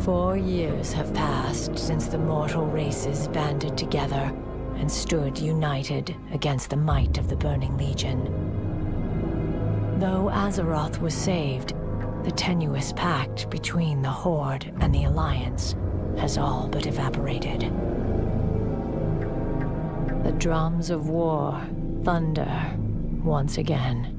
4 years have passed since the mortal races banded together and stood united against the might of the Burning Legion. Though Azeroth was saved, the tenuous pact between the Horde and the Alliance has all but evaporated. The drums of war thunder once again.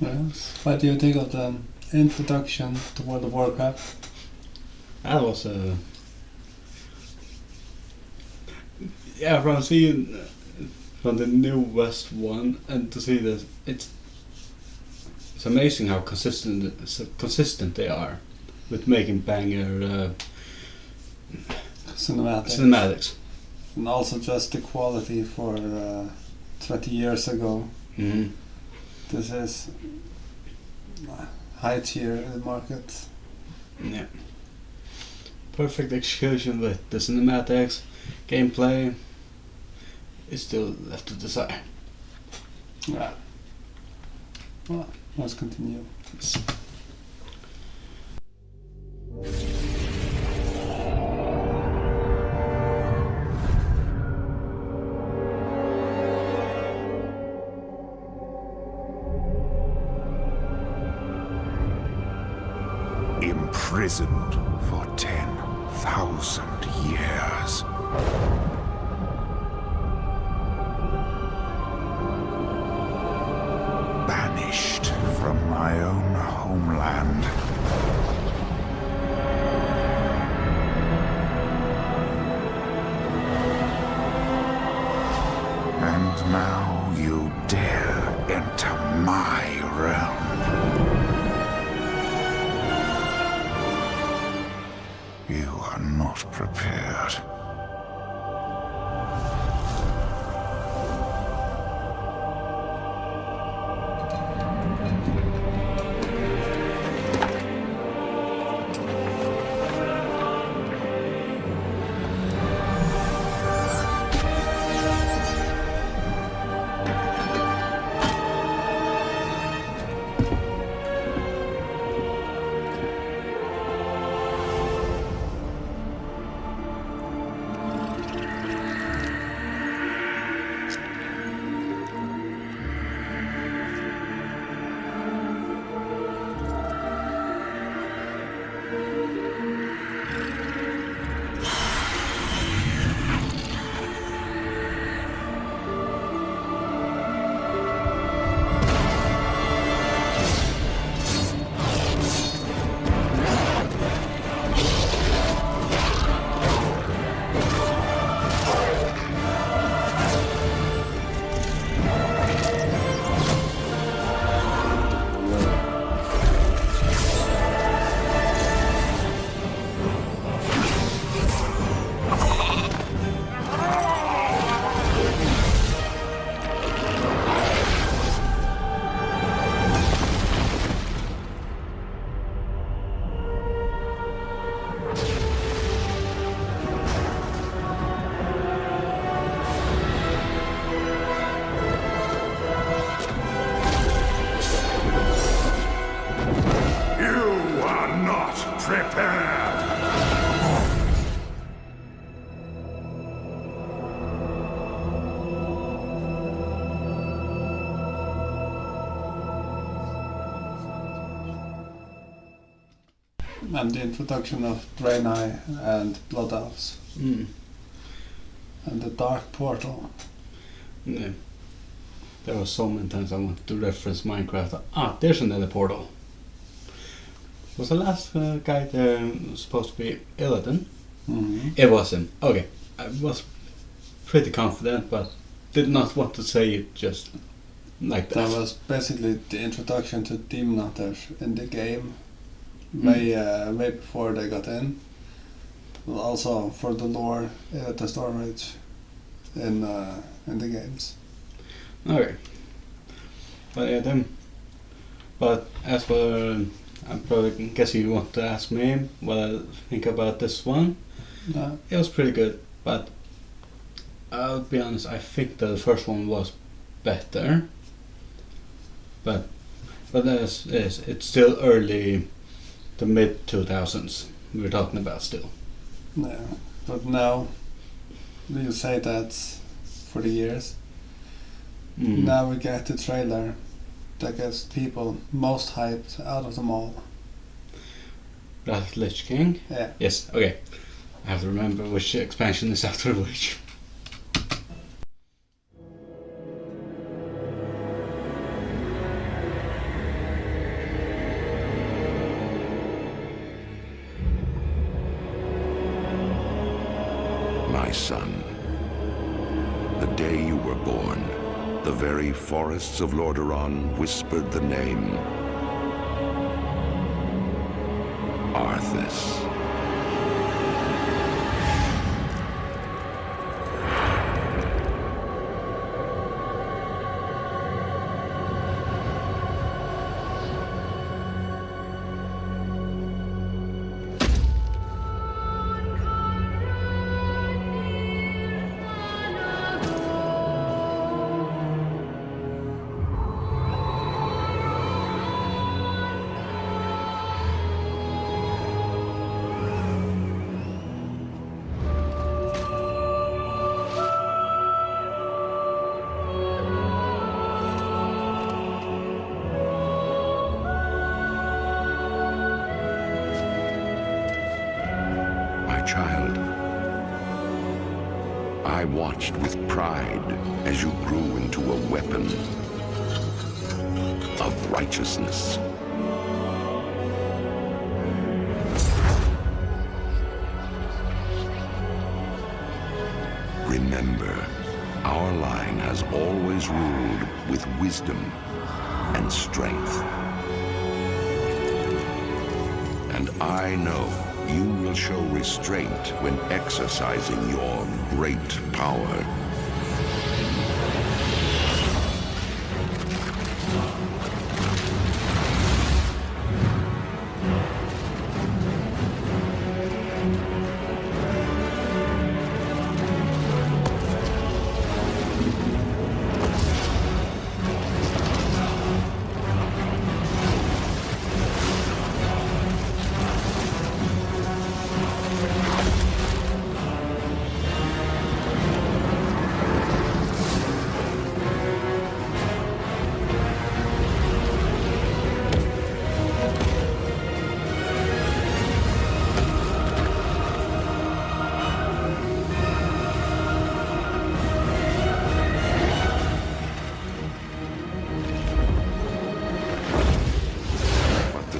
Yes. What do you think of the introduction to World of Warcraft? That was from seeing from the new West one and to see this, it's amazing how consistent they are with making banger cinematics. And also just the quality for 20 years ago. Mm-hmm. This is high tier in the market. Yeah. Perfect execution with the cinematics. Gameplay is still left to desire. Yeah. Well, let's continue. Yes. Imprisoned for 10,000 years. Banished from my own homeland. And now you dare enter my realm. You are not prepared. prepare! And the introduction of Draenei and Blood Elves Mm. and the Dark Portal. Yeah. There were so many times I wanted to reference Minecraft. There's another portal. Was the last guy there supposed to be Illidan? Mm-hmm. It was him. Okay. I was pretty confident, but did not want to say it just like that. That was basically the introduction to Demon Hunters in the game, way before they got in. Also for the lore, the storage in the games. Okay. But yeah, then. But as for, I'm probably guessing you want to ask me what I think about this one. It was pretty good, but I'll be honest, I think the first one was better. But it's still early, the mid 2000s we're talking about still. Yeah, but now you say that for the years. Mm. Now we get the trailer that gets people most hyped out of them all. Wrath of Lich King? Yeah. Yes, okay. I have to remember which expansion is after which. My son, the day you were born, the very forests of Lordaeron whispered the name Arthas. My child, I watched with pride as you grew into a weapon of righteousness. Remember, our line has always ruled with wisdom and strength. And I know you will show restraint when exercising your great power.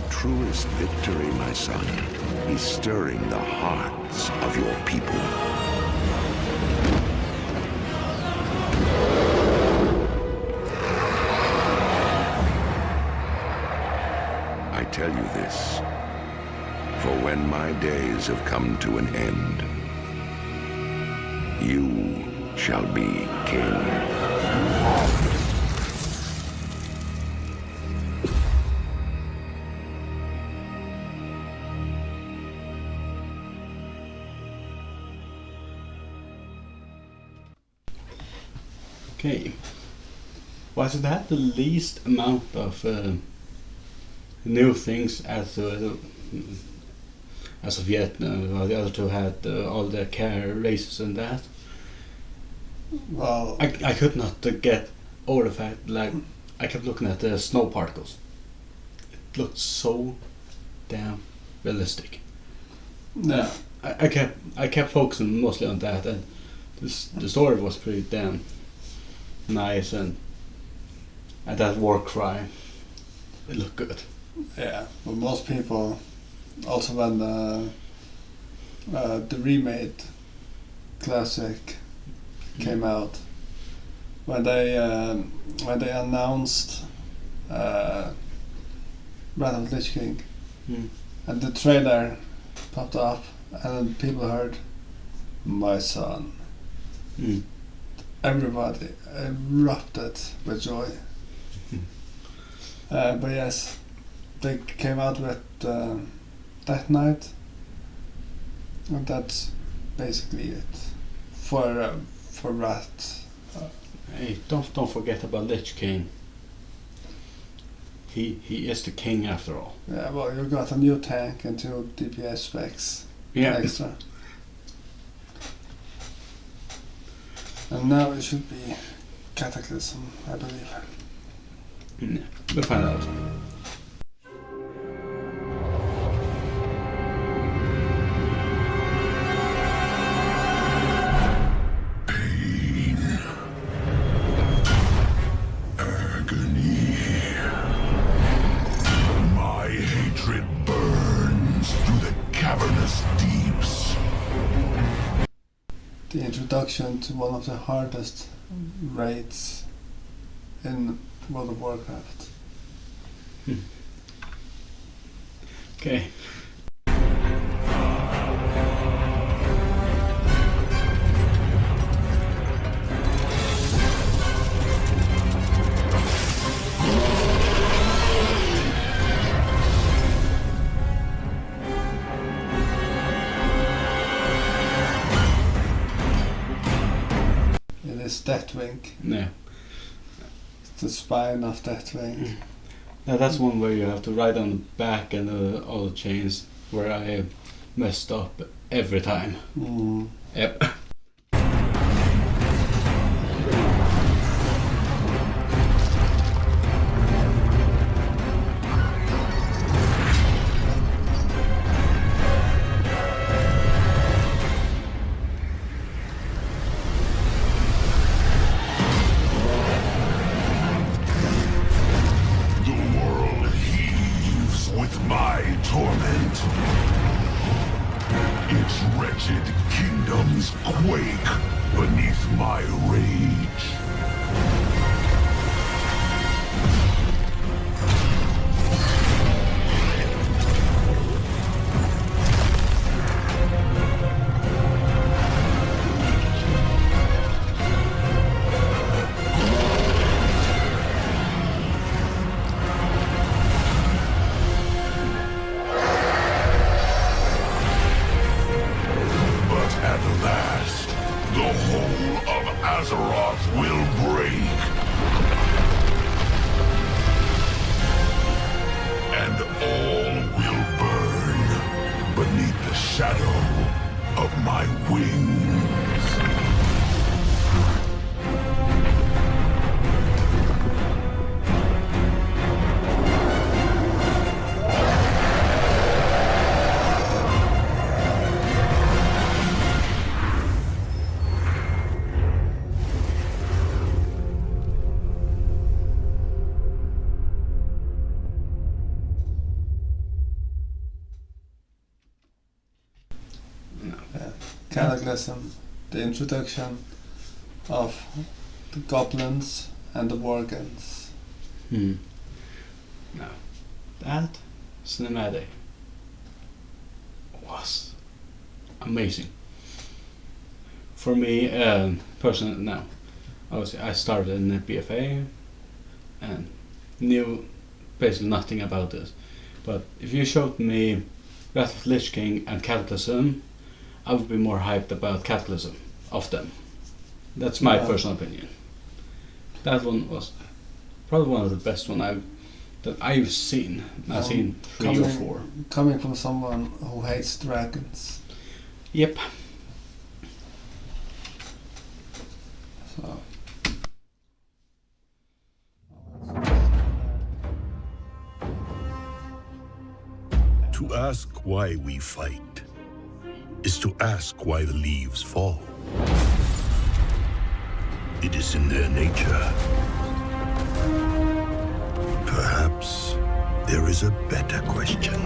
Truest victory, my son, is stirring the hearts of your people. I tell you this, for when my days have come to an end, you shall be king. Okay. Was it had the least amount of new things as as of yet. While the other two had all the care races and that. Well, I could not get over the fact, like, I kept looking at the snow particles. It looked so damn realistic. yeah. I kept focusing mostly on that, and the story was pretty damn nice, and that war cry, it looked good. Yeah, but most people, also when the remade classic came out, when they announced Wrath of Lich King, and the trailer popped up, and then people heard "My son." Everybody erupted with joy. But yes, they came out with that night, and that's basically it for Wrath. Hey, don't forget about Lich King. He is the king after all. Yeah, well, you got a new tank and 2 DPS specs extra. And now it should be Cataclysm, I believe. Yeah, we'll find out. Agony. My hatred burns through the cavernous deeps. The introduction to one of the hardest raids in World of Warcraft. Okay. It is Deathwing. Yeah. It's the spine of Deathwing. Now that's one where you have to ride on the back and all the chains, where I messed up every time. Yep. With my torment, its wretched kingdoms quake beneath my rage. Azeroth will break. And all will burn beneath the shadow of my wings. Cataclysm, the introduction of the goblins and the worgens. Now, that cinematic was amazing. For me, personally, now, obviously, I started in the BFA and knew basically nothing about this. But if you showed me Wrath of Lich King and Cataclysm, I would be more hyped about Cataclysm of them. That's my personal opinion. That one was probably one of the best one I've that I've seen. I've seen 3 or 4. Coming from someone who hates dragons. Yep. So. To ask why we fight is to ask why the leaves fall. It is in their nature. Perhaps there is a better question.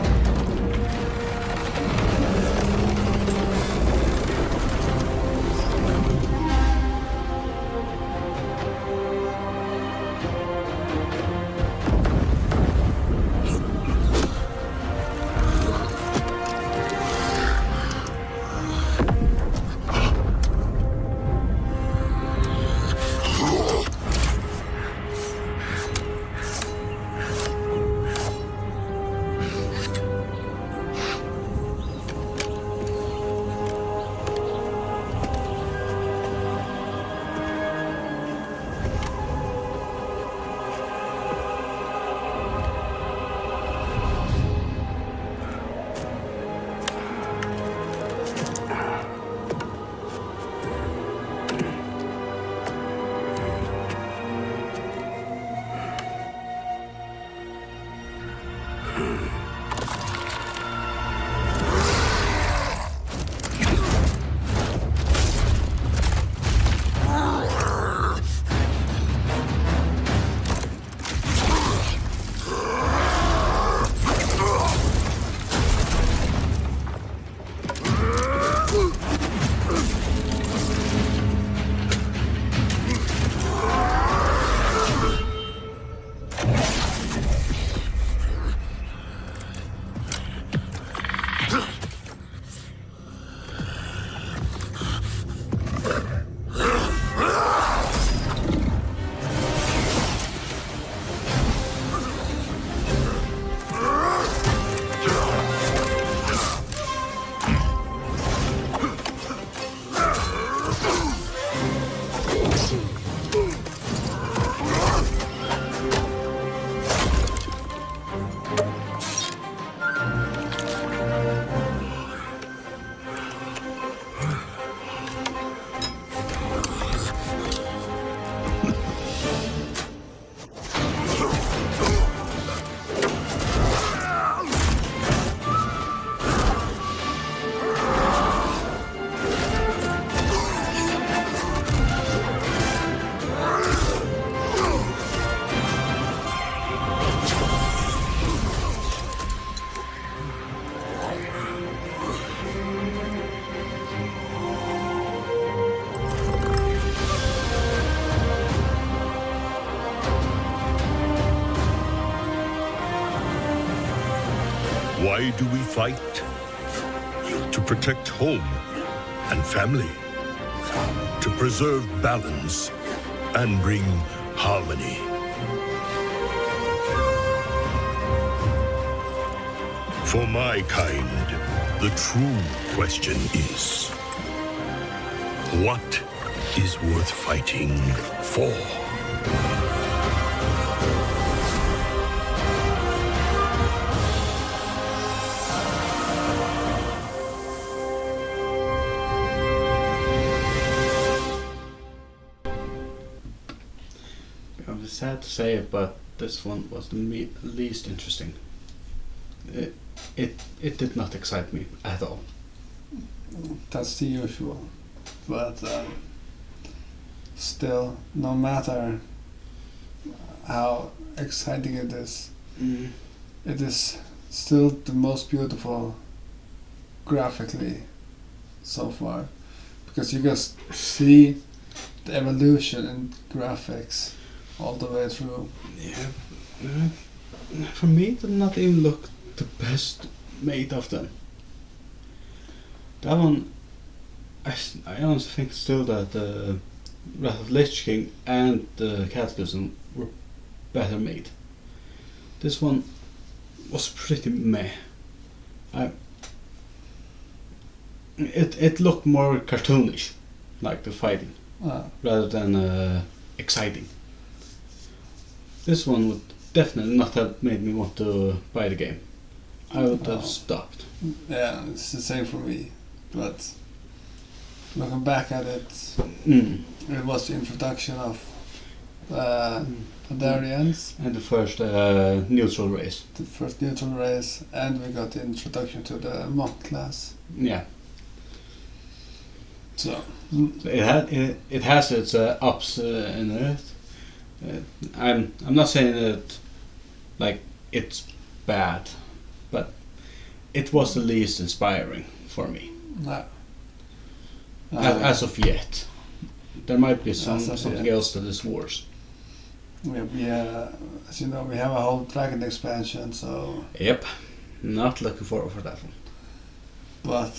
Why do we fight? To protect home and family. To preserve balance and bring harmony. For my kind, the true question is, what is worth fighting for? I'm sad to say it, but this one was the least interesting. It did not excite me at all. That's the usual. But still, no matter how exciting it is, it is still the most beautiful graphically so far. Because you just see the evolution in graphics all the way through. Yeah. For me, it did not even look the best made of them. That one, I honestly think still that the Wrath of Lich King and the Cataclysm were better made. This one was pretty meh. It looked more cartoonish, like the fighting, rather than exciting. This one definitely not have made me want to buy the game. I would have No. stopped. Yeah, it's the same for me. But looking back at it, it was the introduction of Pandarians, And the first neutral race. the first neutral race, and we got the introduction to the monk class. Yeah. So, So it has its ups in it. I'm not saying that like it's bad, but it was the least inspiring for me no. as of yet. There might be As of something yet. else that is worse. As you know, we have a whole dragon expansion, so. Yep, not looking forward for that one. But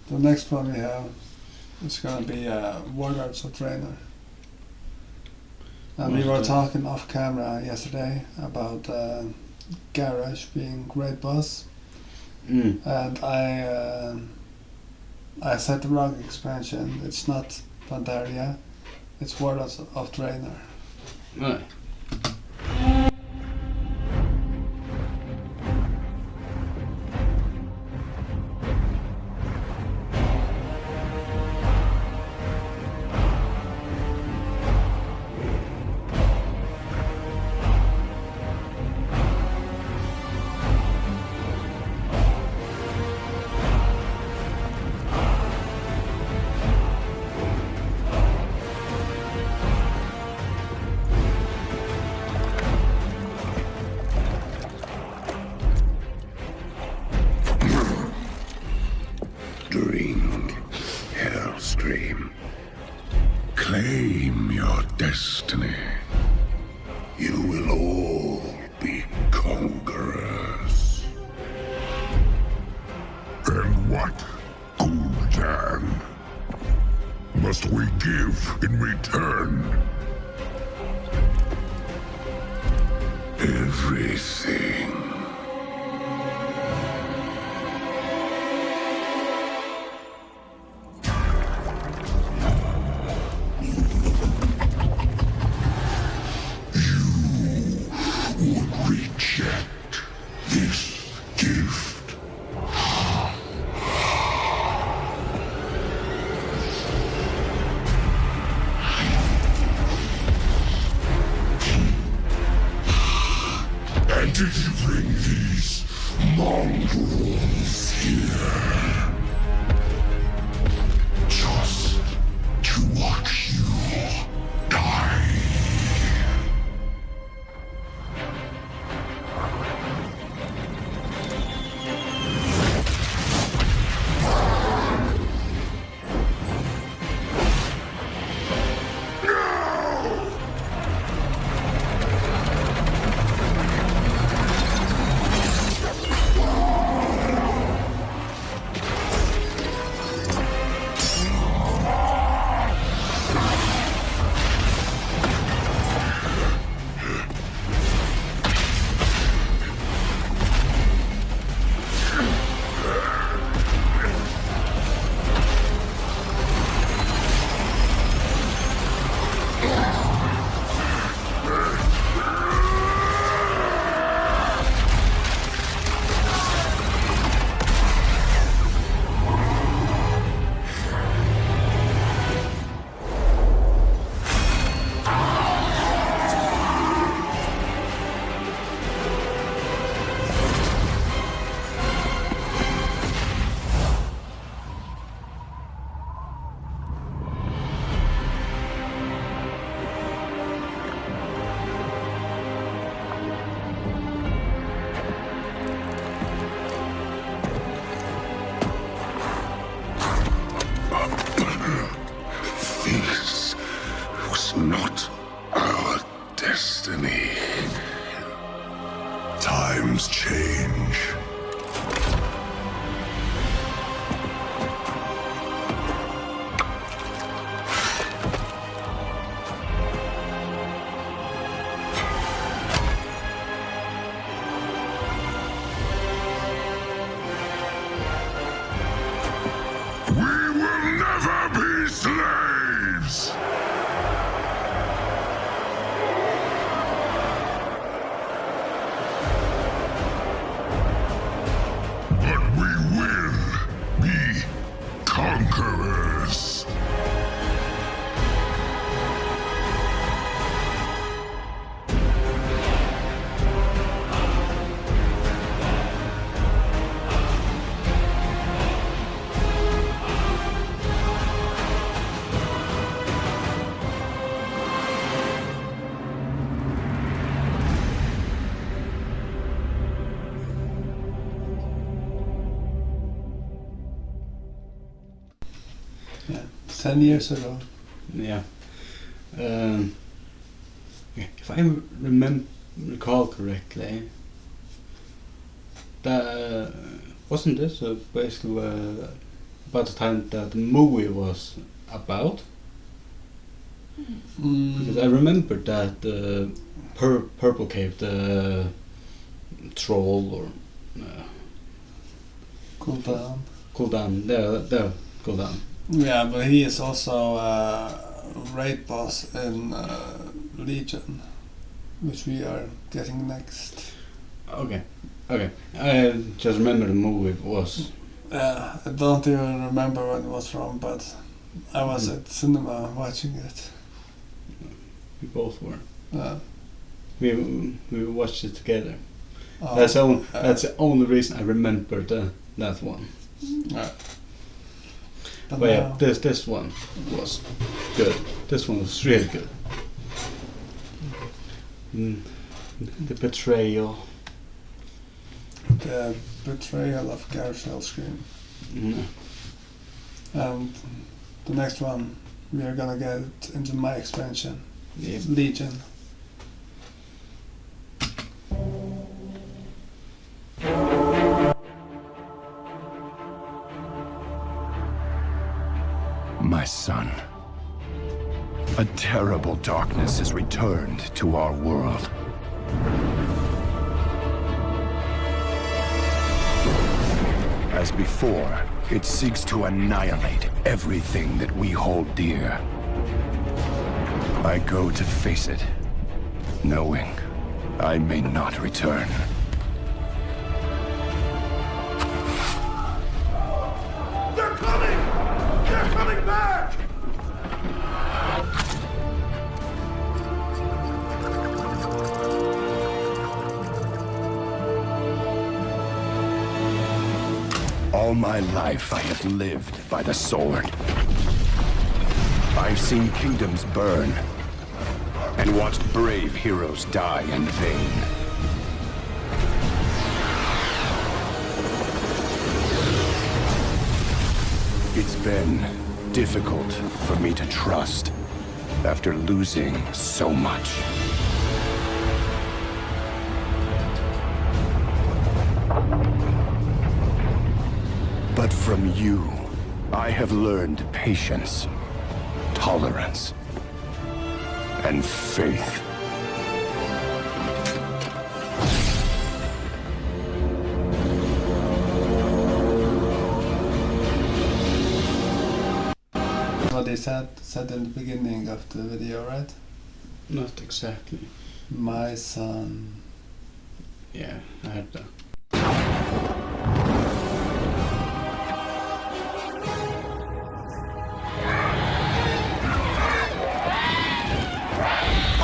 the next one we have is gonna be Warlords of Trainer. And we were talking off camera yesterday about Garage being great boss, and I said the wrong expansion. It's not Pandaria, it's Warlords of Trainer. Right. Drink, Hellstream. Claim your destiny. You will all be conquerors. And what, Gul'dan, must we give in return? Everything. Reject this gift. And did you bring these mongrels here? Just to watch you die? This was not our destiny. Times change. We will never be slaves! Yeah, 10 years ago. Yeah. If I recall correctly, that wasn't this basically about the time that the movie was about? Because I remember that the Purple Cave, the troll or Kuldan, there, Kuldan. Yeah, but he is also a raid boss in Legion, which we are getting next. Okay. I just remember the movie was. I don't even remember when it was from, but I was at cinema watching it. We both were. Yeah. We watched it together. Oh, That's the only reason I remember that one. Yeah. But yeah, this one was good. This one was really good. The betrayal. The betrayal of Garshell Scream. And the next one, we are gonna get into my expansion, Legion. My son, a terrible darkness has returned to our world. As before, it seeks to annihilate everything that we hold dear. I go to face it, knowing I may not return. They're coming! They're coming back! All my life I have lived by the sword. I've seen kingdoms burn and watched brave heroes die in vain. It's been difficult for me to trust after losing so much. But from you, I have learned patience, tolerance, and faith. What they said in the beginning of the video, right? Not exactly. My son. Yeah, I heard that.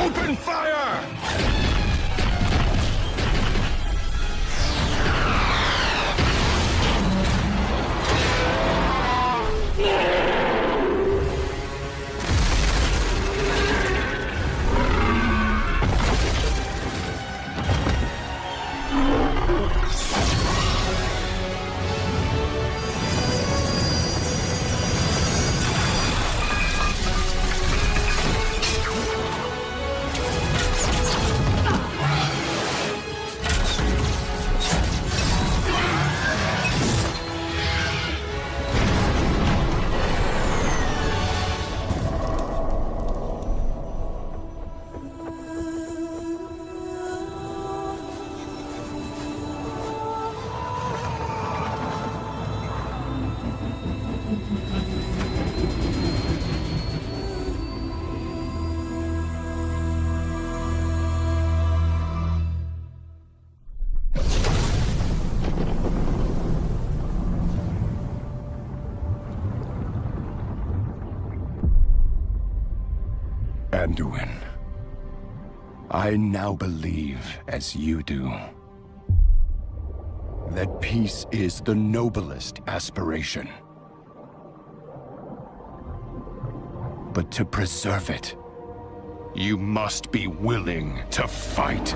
Open fire! Anduin, I now believe, as you do, that peace is the noblest aspiration. But to preserve it, you must be willing to fight.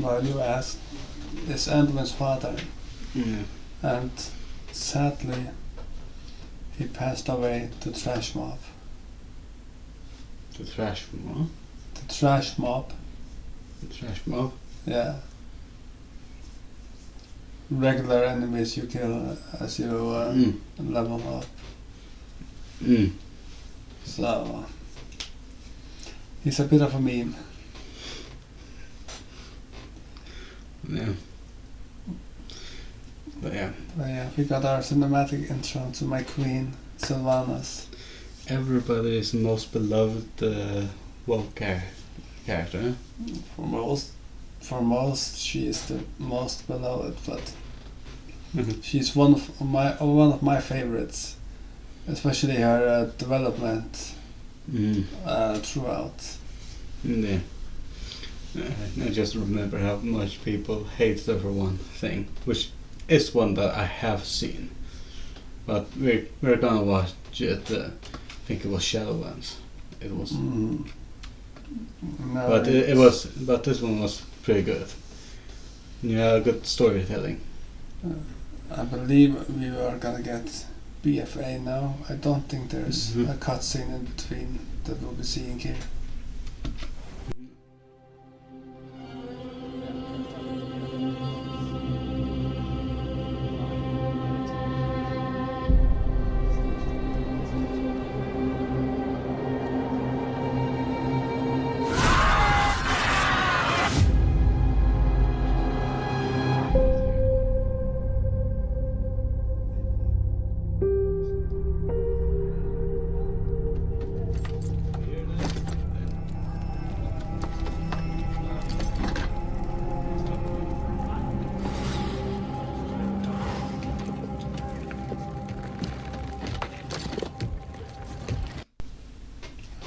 while you ask, is Anduin's father. Yeah. And sadly, he passed away to trash mob. The trash mob. The trash mob, The trash mob. yeah. Regular enemies you kill as you level up. Mm. So, he's a bit of a meme. Yeah. But yeah, But yeah, we got our cinematic intro to my queen, Sylvanas. everybody's most beloved WoW character. For most, she is the most beloved, but Mhm. she's one of my favorites, especially her development Mm. throughout. Yeah. I just remember how much people hate her for one thing, which is one that I have seen. But we're gonna watch it. I think it was Shadowlands. It was, No, but it was. But this one was pretty good. Yeah, good storytelling. I believe we are gonna get BFA now. I don't think there's Mhm. a cutscene in between that we'll be seeing here.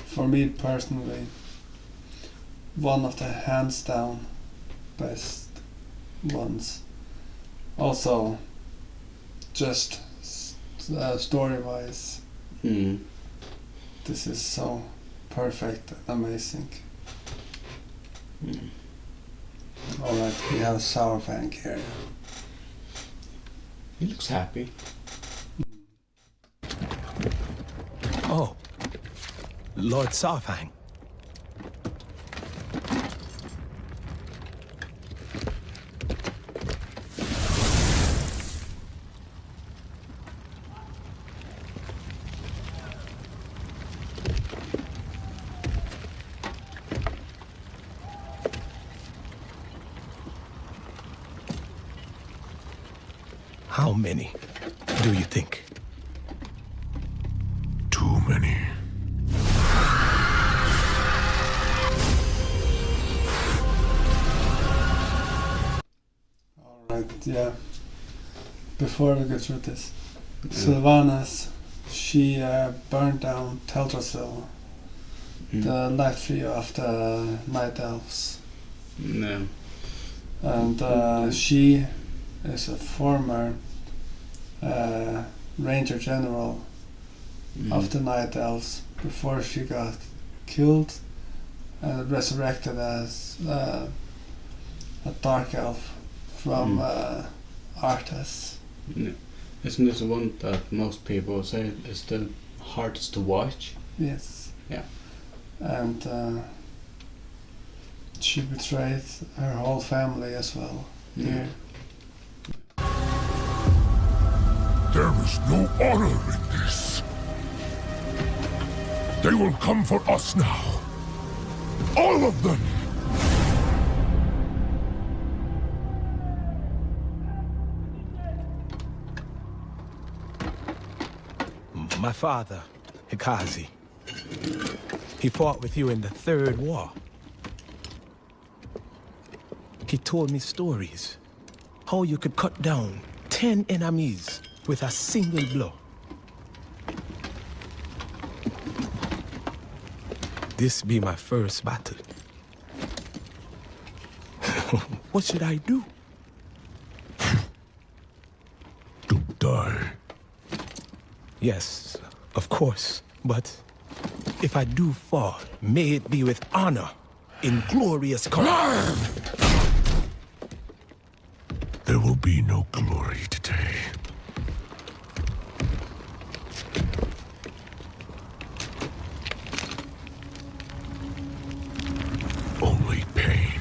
For me personally, one of the hands down best ones. Also, just story wise, Mm. this is so perfect and amazing. Mm. Alright, we have Sourfang here. He looks happy. Oh, Lord Sarfang. How many do you think? Too many. Alright, yeah. Before we go through this, Sylvanas, she burned down Teldrassil, the life tree of the Night Elves. No. And she is a former Ranger General of the Night Elves before she got killed and resurrected as a Dark Elf from Arthas. No. Isn't this the one that most people say is the hardest to watch? Yes. Yeah. And she betrayed her whole family as well. Here. There is no honor in this. They will come for us now. All of them! My father, Hikazi. He fought with you in the Third War. He told me stories. How you could cut down 10 enemies with a single blow. This be my first battle. What should I do? To die. Yes, of course. But if I do fall, may it be with honor in glorious color. be no glory today. Only pain.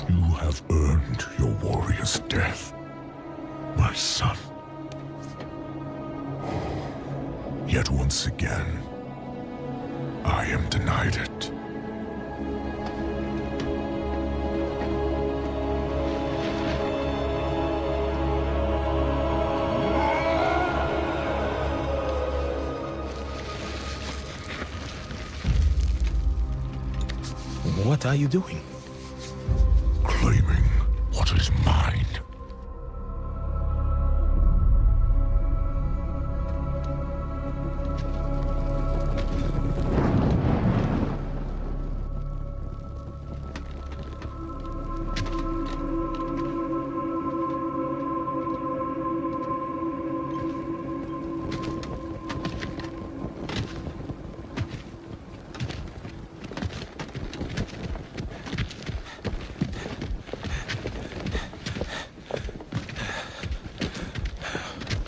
You have earned your warrior's death, my son. Yet once again, I am denied it. What are you doing? Claiming what is mine.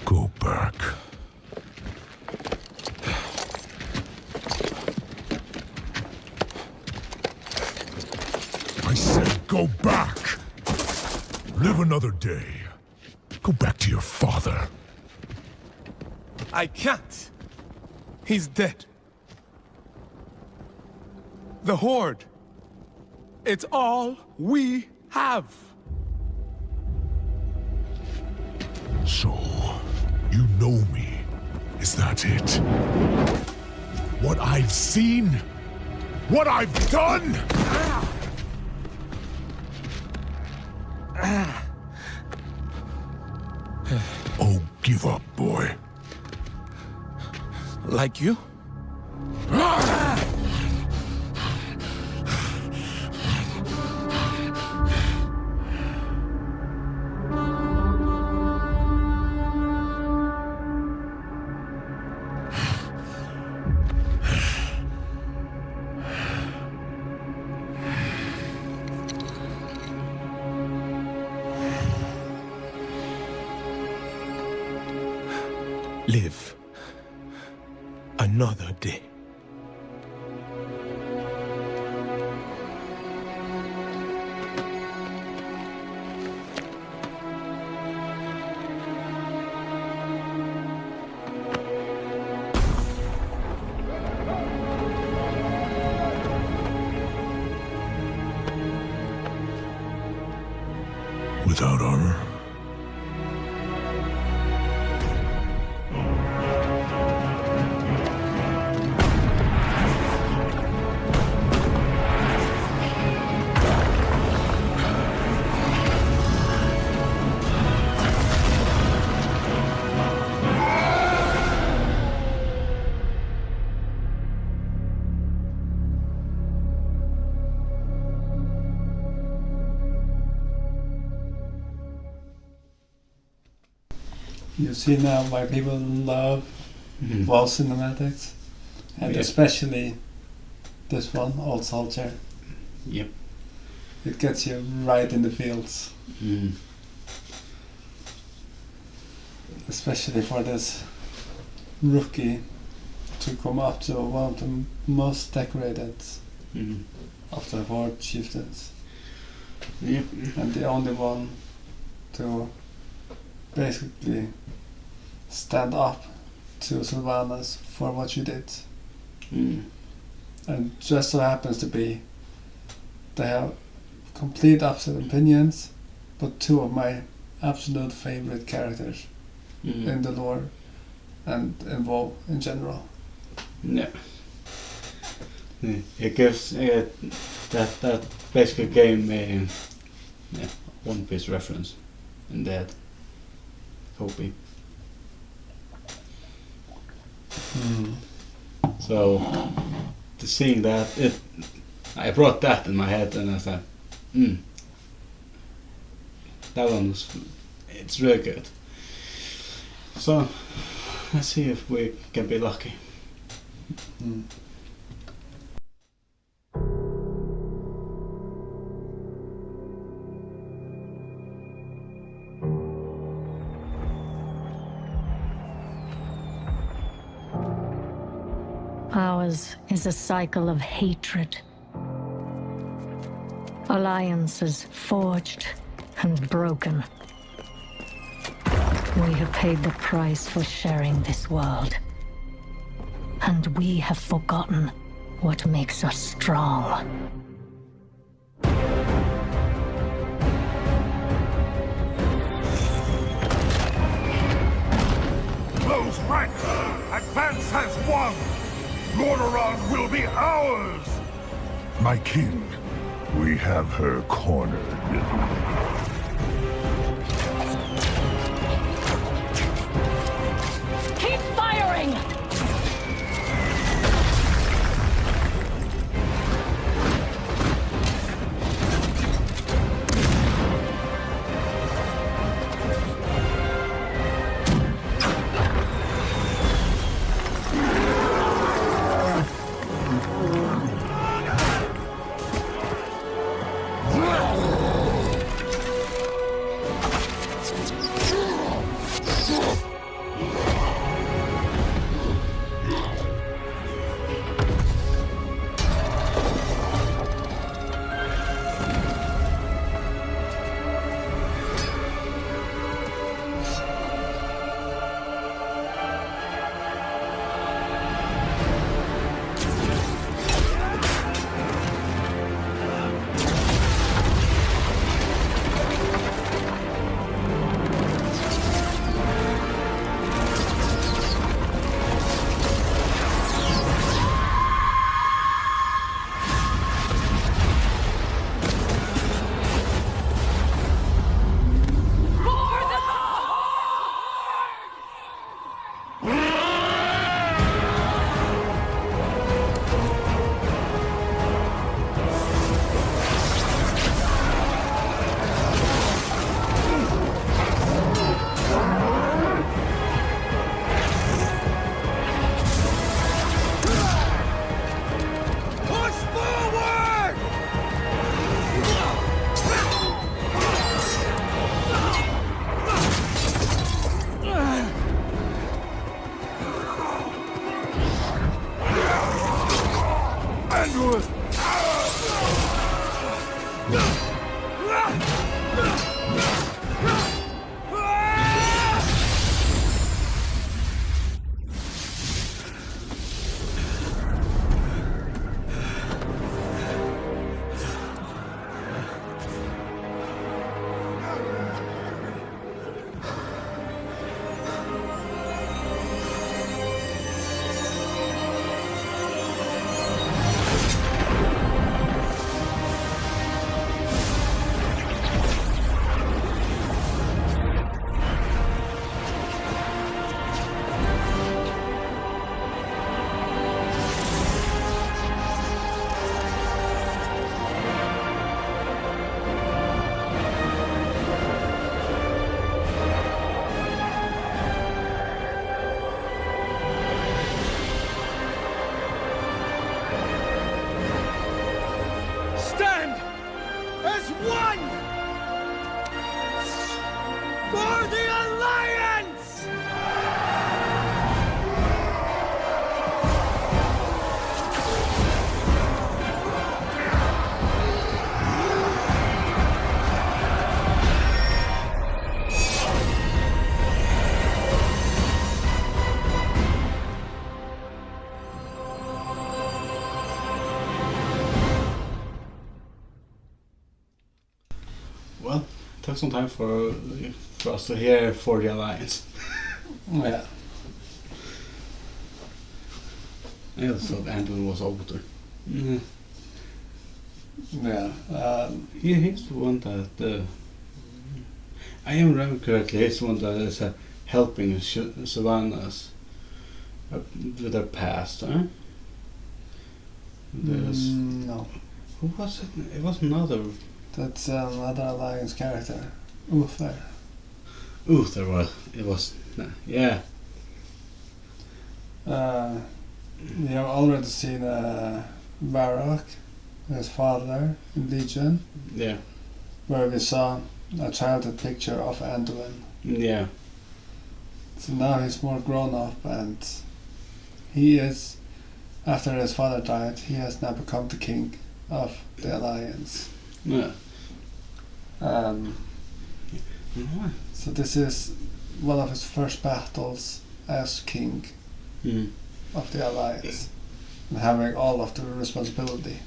Go back. I said go back! Live another day. Go back to your father. I can't. He's dead. The Horde. It's all we have. So, you know me. Is that it? What I've seen? What I've done? Oh, give up, boy. Like you? Live another day. Without honor? You see now why people love WoW cinematics, and Yeah. especially this one, Old Soldier. Yep. It gets you right in the fields, Mm. especially for this rookie to come up to one of the most decorated Mm. of the Horde chieftains, Yep. and the only one to basically stand up to Sylvanas for what she did. Mm. And just so happens to be they have complete opposite opinions, but two of my absolute favorite characters Mm. in the lore and in WoW in general. Yeah. It gives that basically gave me One Piece reference in that copy. So to seeing that, I brought that in my head, and I thought, that one it's really good. So let's see if we can be lucky. Ours is a cycle of hatred. Alliances forged and broken. We have paid the price for sharing this world. And we have forgotten what makes us strong. Close ranks! Advance has won! Lordaeron will be ours! My king, we have her cornered. Keep firing! Well, it took some time for us to hear for the Alliance. Yeah. I also thought Anduin was older. Yeah. He's the one that... I am remember correctly, he's the one that is helping Savannah's with her past, huh? No. Who was it? It was another. That's another Alliance character. Uther. Uther was. It was. Yeah. We have already seen Varrock, his father, in Legion, Yeah. where we saw a childhood picture of Anduin. Yeah. So now he's more grown up, and he is, after his father died, he has now become the king of the Alliance. Yeah. So this is one of his first battles as king Mm. of the Alliance, and having all of the responsibility.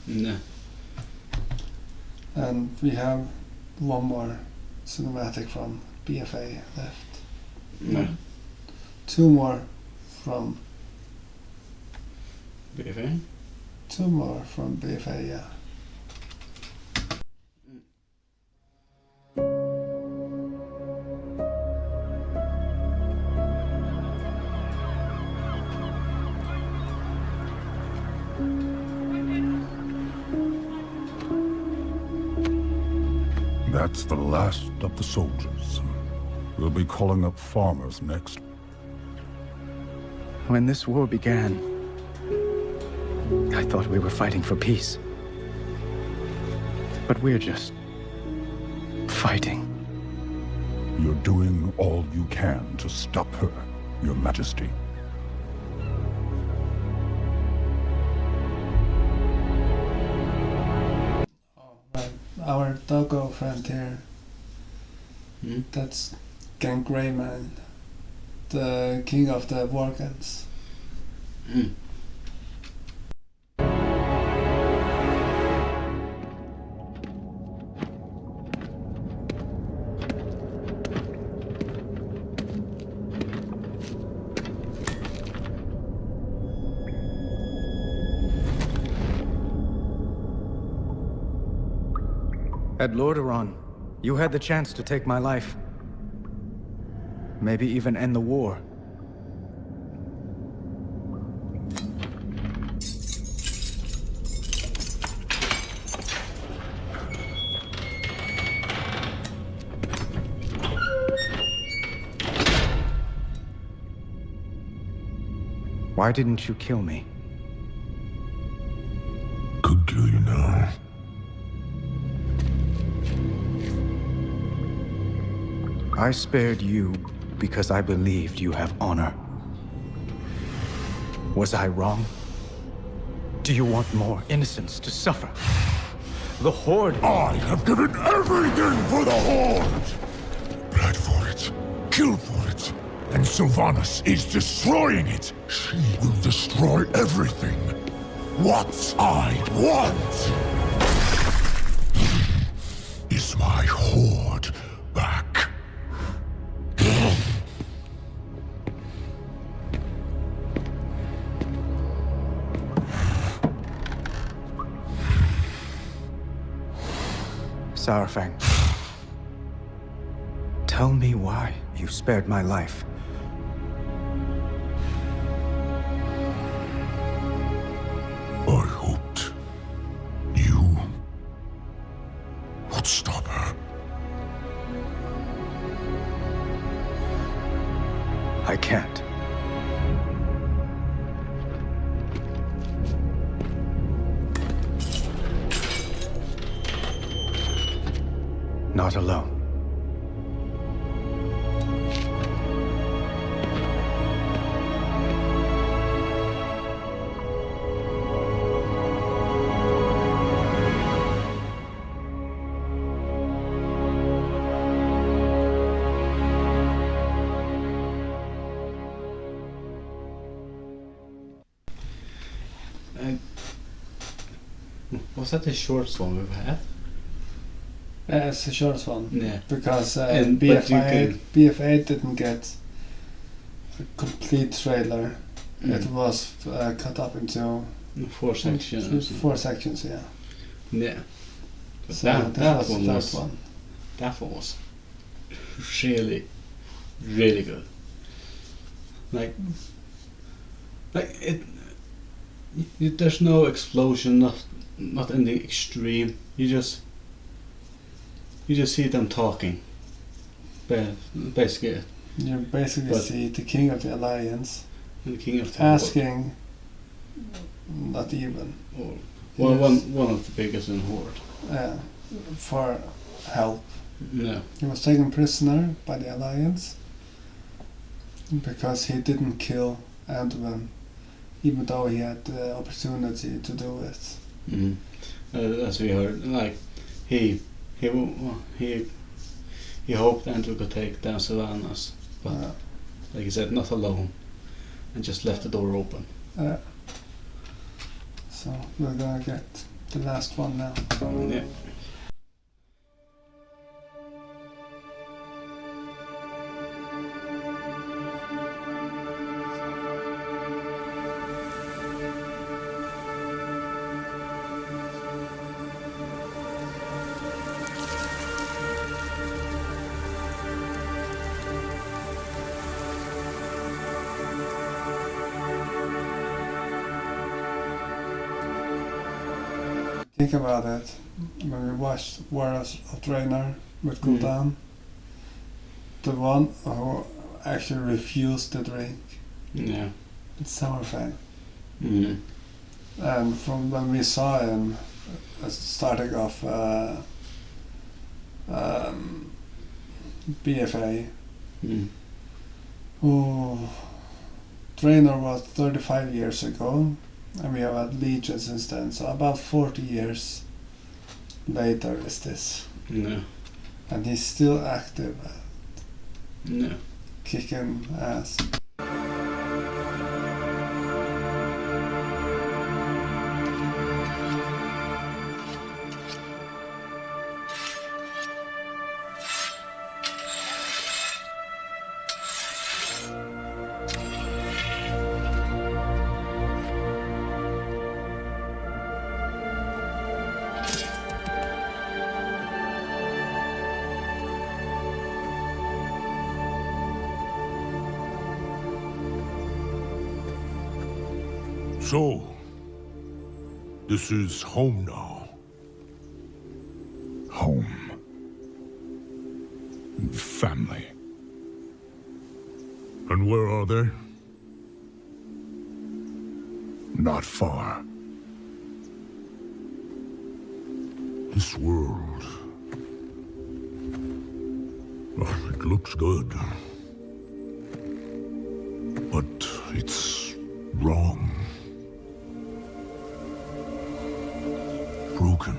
Yeah. And we have one more cinematic from BFA left. Yeah. 2 more from BFA. 2 more from BFA, yeah. That's the last of the soldiers. We'll be calling up farmers next. When this war began, I thought we were fighting for peace. But we're just fighting. You're doing all you can to stop her, Your Majesty. Our doggo friend here, Mm. that's Gang Greyman, the king of the Worgans. Mm. At Lordaeron, you had the chance to take my life. Maybe even end the war. Why didn't you kill me? Could kill you now. I spared you because I believed you have honor. Was I wrong? Do you want more innocents to suffer? The Horde... I have given everything for the Horde! Bled for it, killed for it, and Sylvanas is destroying it! She will destroy everything! What I want is my Horde back. Saurfang, tell me why you spared my life. I hoped you would stop her. I can't. Not alone. Was that the shortest one we've had? It's the shortest one. Yeah. Because And- but you BFA didn't get a complete trailer. It was cut up into 4 sections. 4 sections, yeah. Yeah. But So that was one the was first one. that one was really, really good. Like it. There's no explosion, not in the extreme. You just see them talking. Basically, You basically see the King of the Alliance the King of the asking, not even, one of the biggest in Horde. for help. Yeah. He was taken prisoner by the Alliance because he didn't kill Anduin, even though he had the opportunity to do it. Mm-hmm. As we heard, like he hoped Andrew could take down Sylvanas, but like he said, not alone, and just left the door open. So we're gonna get the last one now. Yeah. Think about it. When we watched Wars of Draenor with Gul'dan, the one who actually refused the drink, Yeah. it's Sourfang. Mm-hmm. And from when we saw him starting off BFA, Draenor was 35 years ago, and we have had Legion since then, so about 40 years later is this. Yeah. And he's still active, Yeah. kicking ass. So, this is home now. Home. Family. And where are they? Not far. This world. Oh, it looks good. But it's wrong. Broken.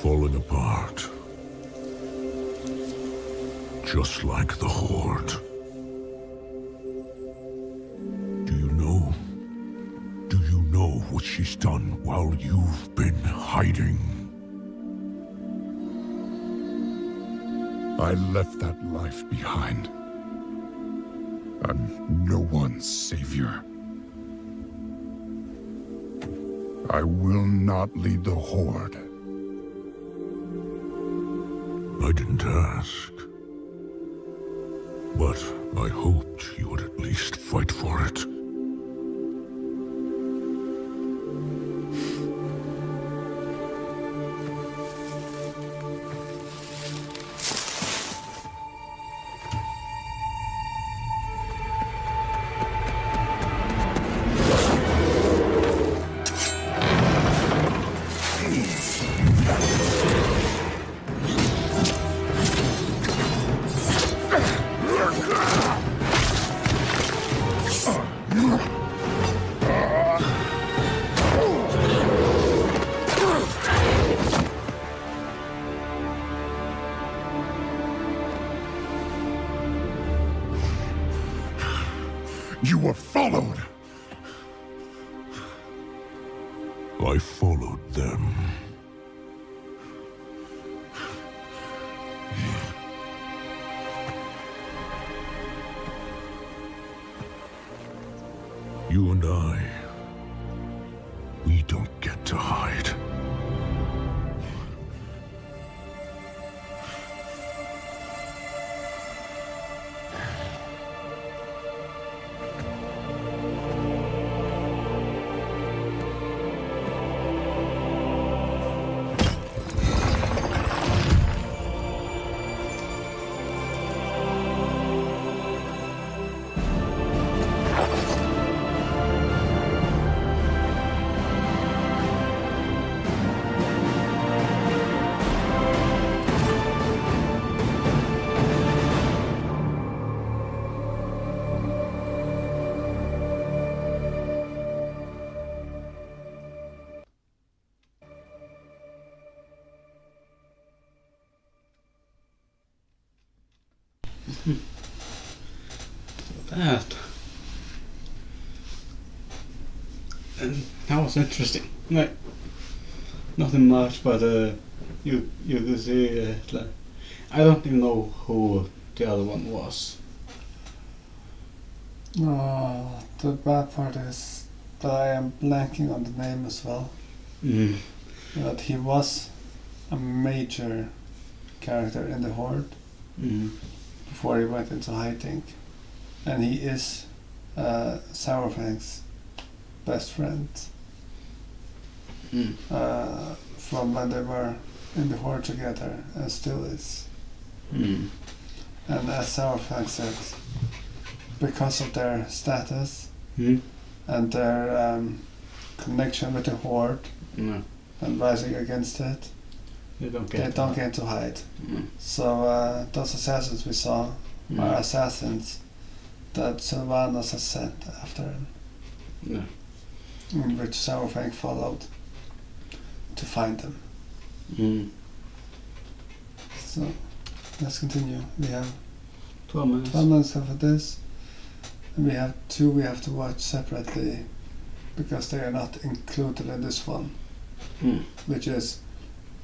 Falling apart. Just like the Horde. Do you know? Do you know what she's done while you've been hiding? I left that life behind. I'm no one's savior. I will not lead the Horde. I didn't ask. But I hoped you would at least fight for it. You were followed! I followed them. You and I, we don't get to hide. That. And that was interesting. Like, nothing much, but you could see like, I don't even know who the other one was. The bad part is that I am blanking on the name as well. That he was a major character in the Horde before he went into hiding, and he is Sourfang's best friend from when they were in the Horde together, and still is. And as Sourfang said, because of their status and their connection with the Horde and rising against it, they don't get to hide. So those assassins we saw are assassins that Sylvanas has sent after him, which Sourfang followed to find them. So let's continue. We have 12 minutes. 12 minutes for this, and we have 2 we have to watch separately because they are not included in this one, which is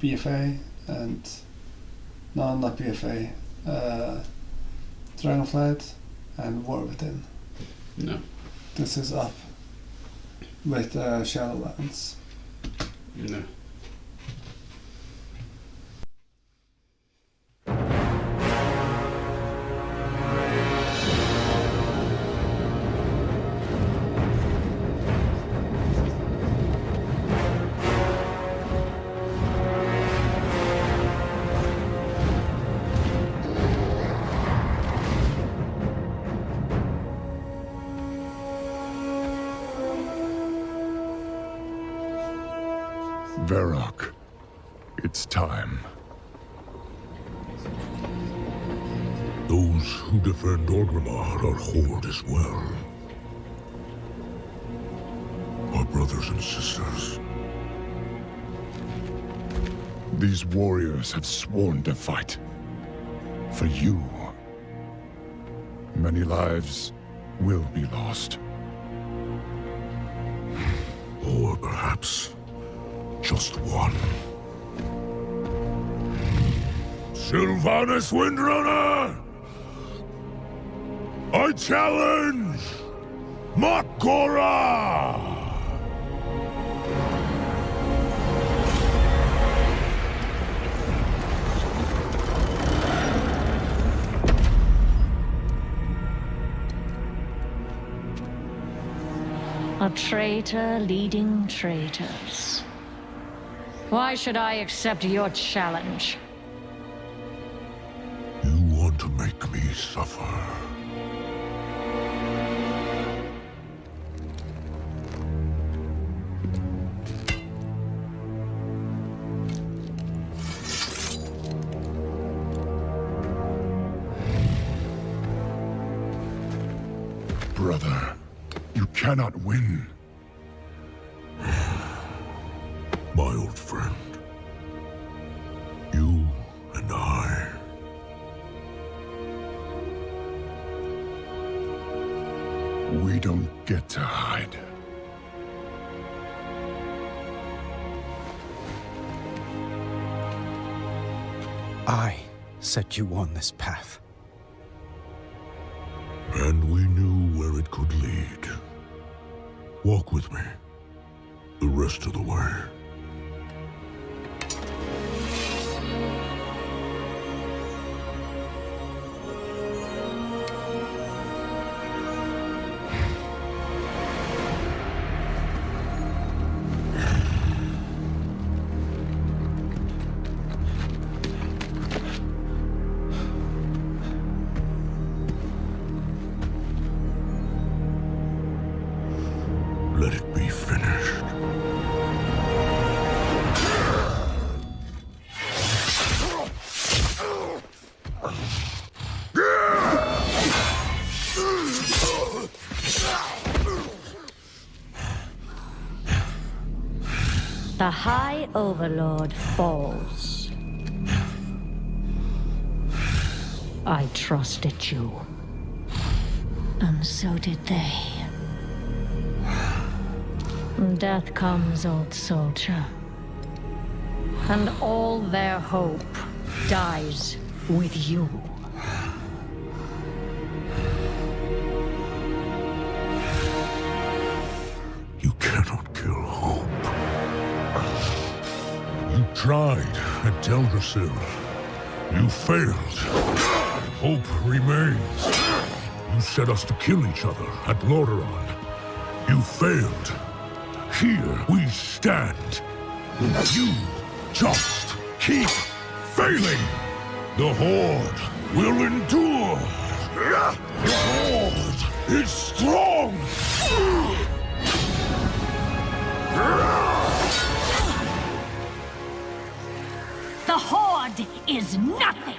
BFA and no, not BFA, Dragonflight and War Within. No. This is up with Shadowlands. No. Varrock, it's time. Those who defend Orgrimmar are Horde as well. Our brothers and sisters. These warriors have sworn to fight. For you. Many lives will be lost. Or perhaps just one. Sylvanas Windrunner! I challenge Makora! A traitor leading traitors. Why should I accept your challenge? You want to make me suffer. Brother, you cannot win. My old friend. You and I. We don't get to hide. I set you on this path. And we knew where it could lead. Walk with me. The rest of the way. Let it be finished. The High Overlord falls. I trusted you. And so did they. Death comes, old soldier. And all their hope dies with you. You cannot kill hope. You tried at Teldrassil. You failed. Hope remains. You set us to kill each other at Lordaeron. You failed. Here we stand. You just keep failing. The Horde will endure. The Horde is strong. The Horde is nothing!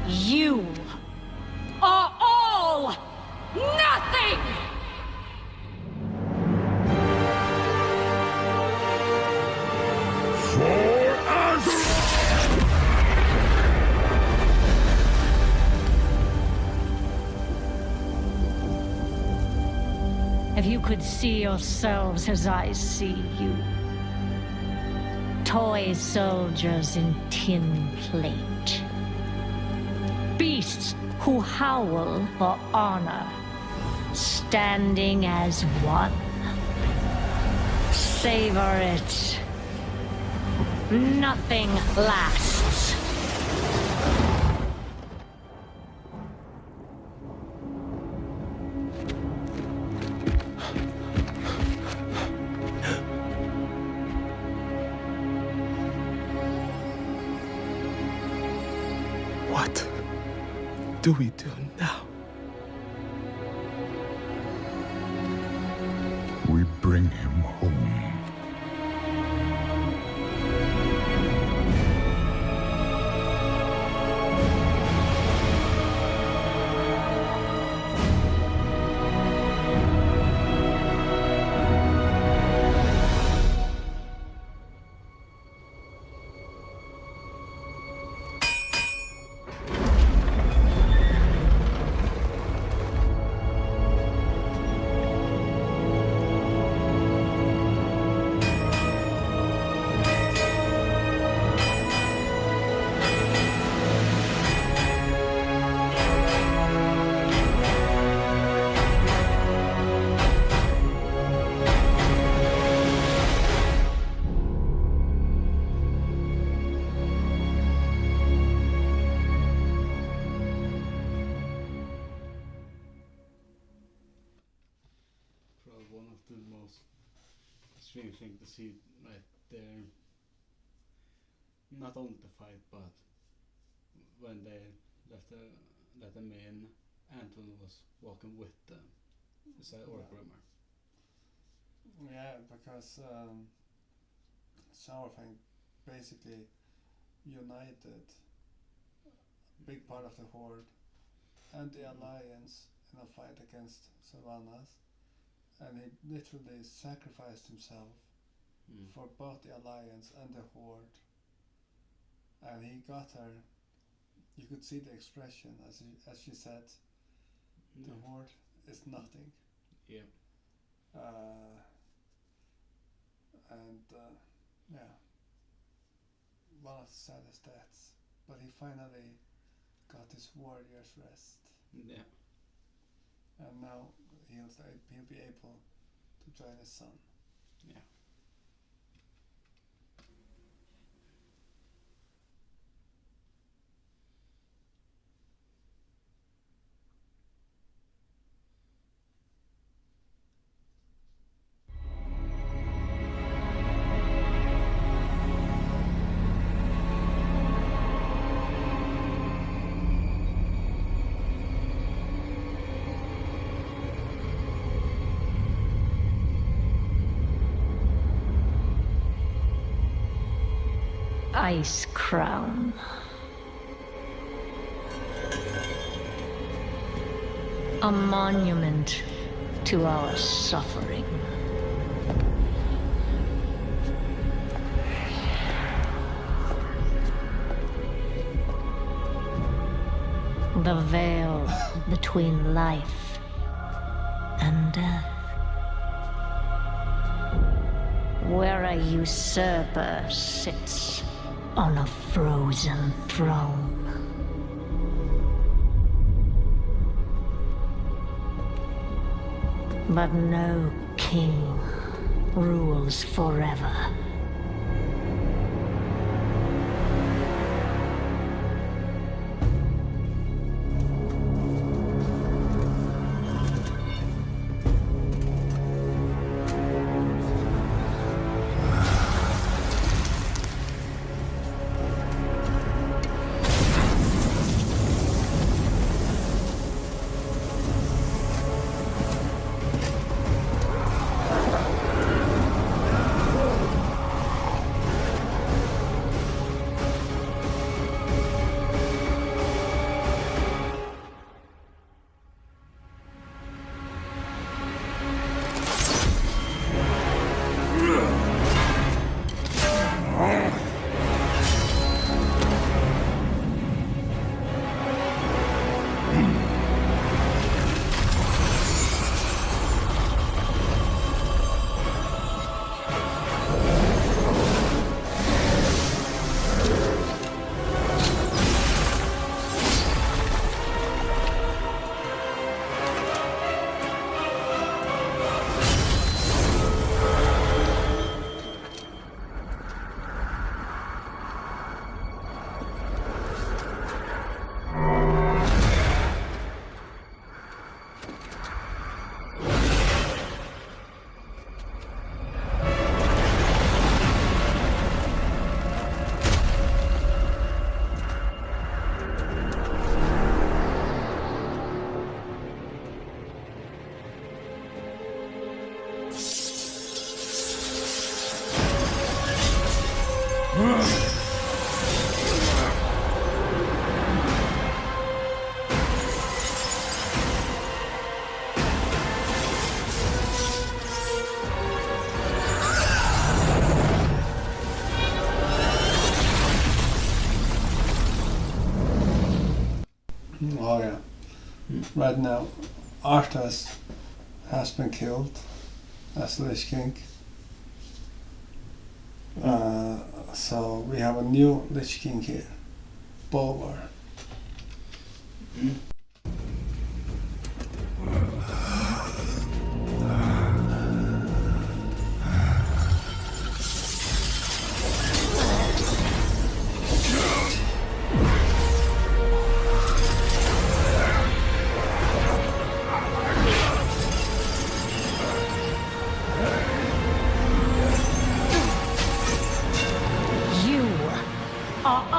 You are all nothing! For Azeroth! If you could see yourselves as I see you. Toy soldiers in tin plate. Beasts who howl for honor. Standing as one. Savor it. Nothing lasts. What do we do now? We bring him home. Probably one of the most extreme things to see right there. Not only the fight, but when they let them in, Anton was walking with them. Is that orc rumor? Yeah, because Sourfang basically united a big part of the Horde and the Alliance in a fight against Sylvanas, and he literally sacrificed himself for both the Alliance and the Horde. And he got her. You could see the expression as she said, "The Horde is nothing." Yeah. Yeah, one of the saddest deaths. But he finally got his warrior's rest. Yeah. And now he'll be able to join his son. Yeah. Ice Crown. A monument to our suffering. The veil between life and death. Where a usurper sits on a frozen throne. But no king rules forever. Oh yeah. Right now, Arthas has been killed as Lich King. So we have a new Lich King here, Bolvar.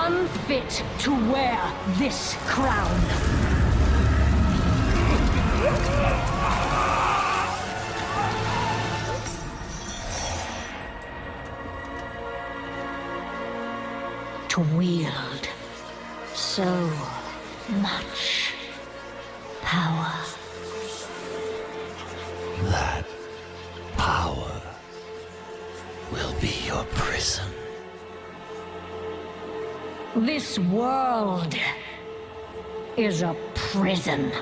Unfit to wear this crown. To wield so much power. That power will be your prison. This world is a prison.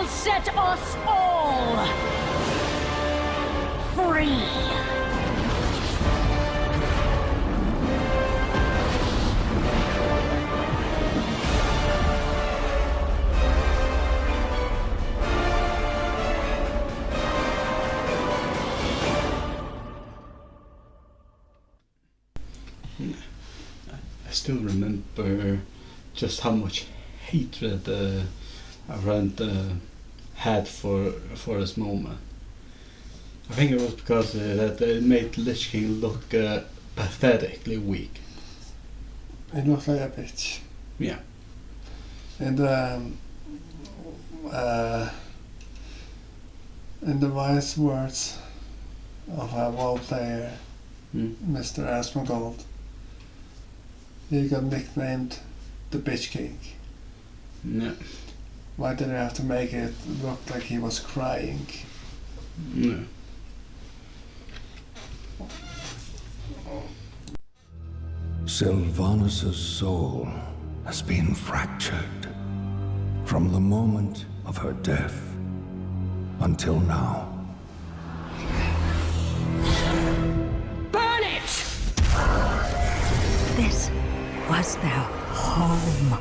Set us all free. still remember just how much hatred Rand had for this moment. I think it was because that it made Lich King look pathetically weak. He looked like a bitch. Yeah. And in the wise words of a WoW player, Mr. Asmongold, he got nicknamed the Bitch King. Yeah. Why did they have to make it look like he was crying? Yeah. Sylvanus' soul has been fractured from the moment of her death until now. Burn it! This was their home.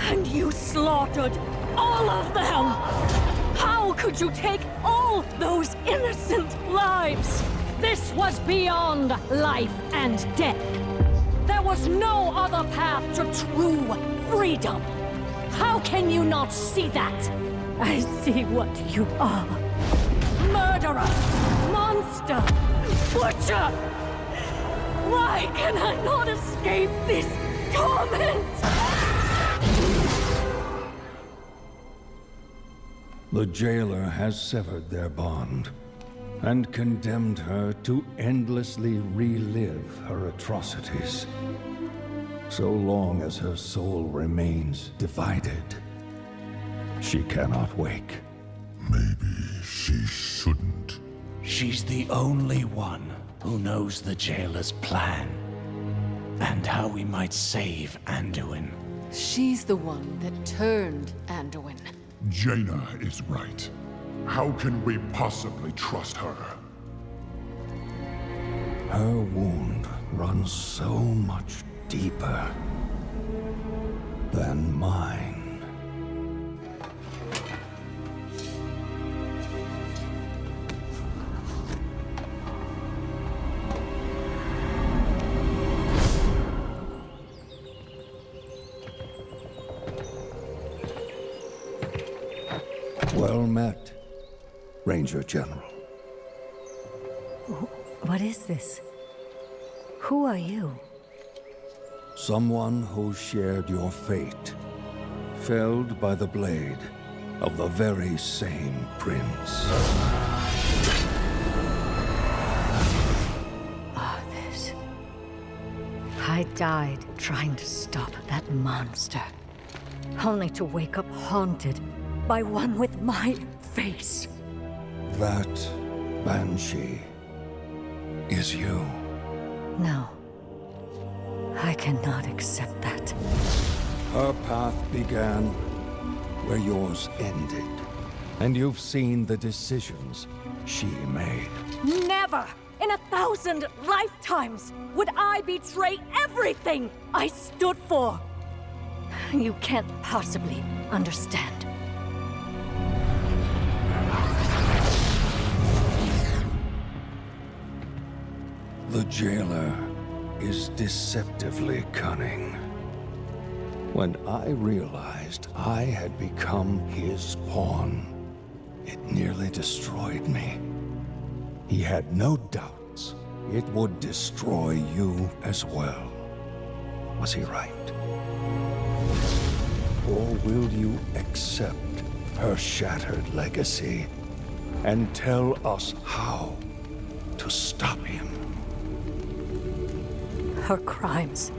And you slaughtered all of them! How could you take all those innocent lives? This was beyond life and death. There was no other path to true freedom. How can you not see that? I see what you are. Murderer! Monster! Butcher! Why can I not escape this torment? The jailer has severed their bond and condemned her to endlessly relive her atrocities. So long as her soul remains divided, she cannot wake. Maybe she shouldn't. She's the only one who knows the jailer's plan and how we might save Anduin. She's the one that turned Anduin. Jaina is right. How can we possibly trust her? Her wound runs so much deeper than mine. Well met, Ranger General. What is this? Who are you? Someone who shared your fate, felled by the blade of the very same prince. Arthas. I died trying to stop that monster, only to wake up haunted by one with my face. That Banshee is you. No. I cannot accept that. Her path began where yours ended, and you've seen the decisions she made. Never in 1,000 lifetimes would I betray everything I stood for. You can't possibly understand. The jailer is deceptively cunning. When I realized I had become his pawn, it nearly destroyed me. He had no doubts it would destroy you as well. Was he right? Or will you accept her shattered legacy and tell us how to stop him? Her crimes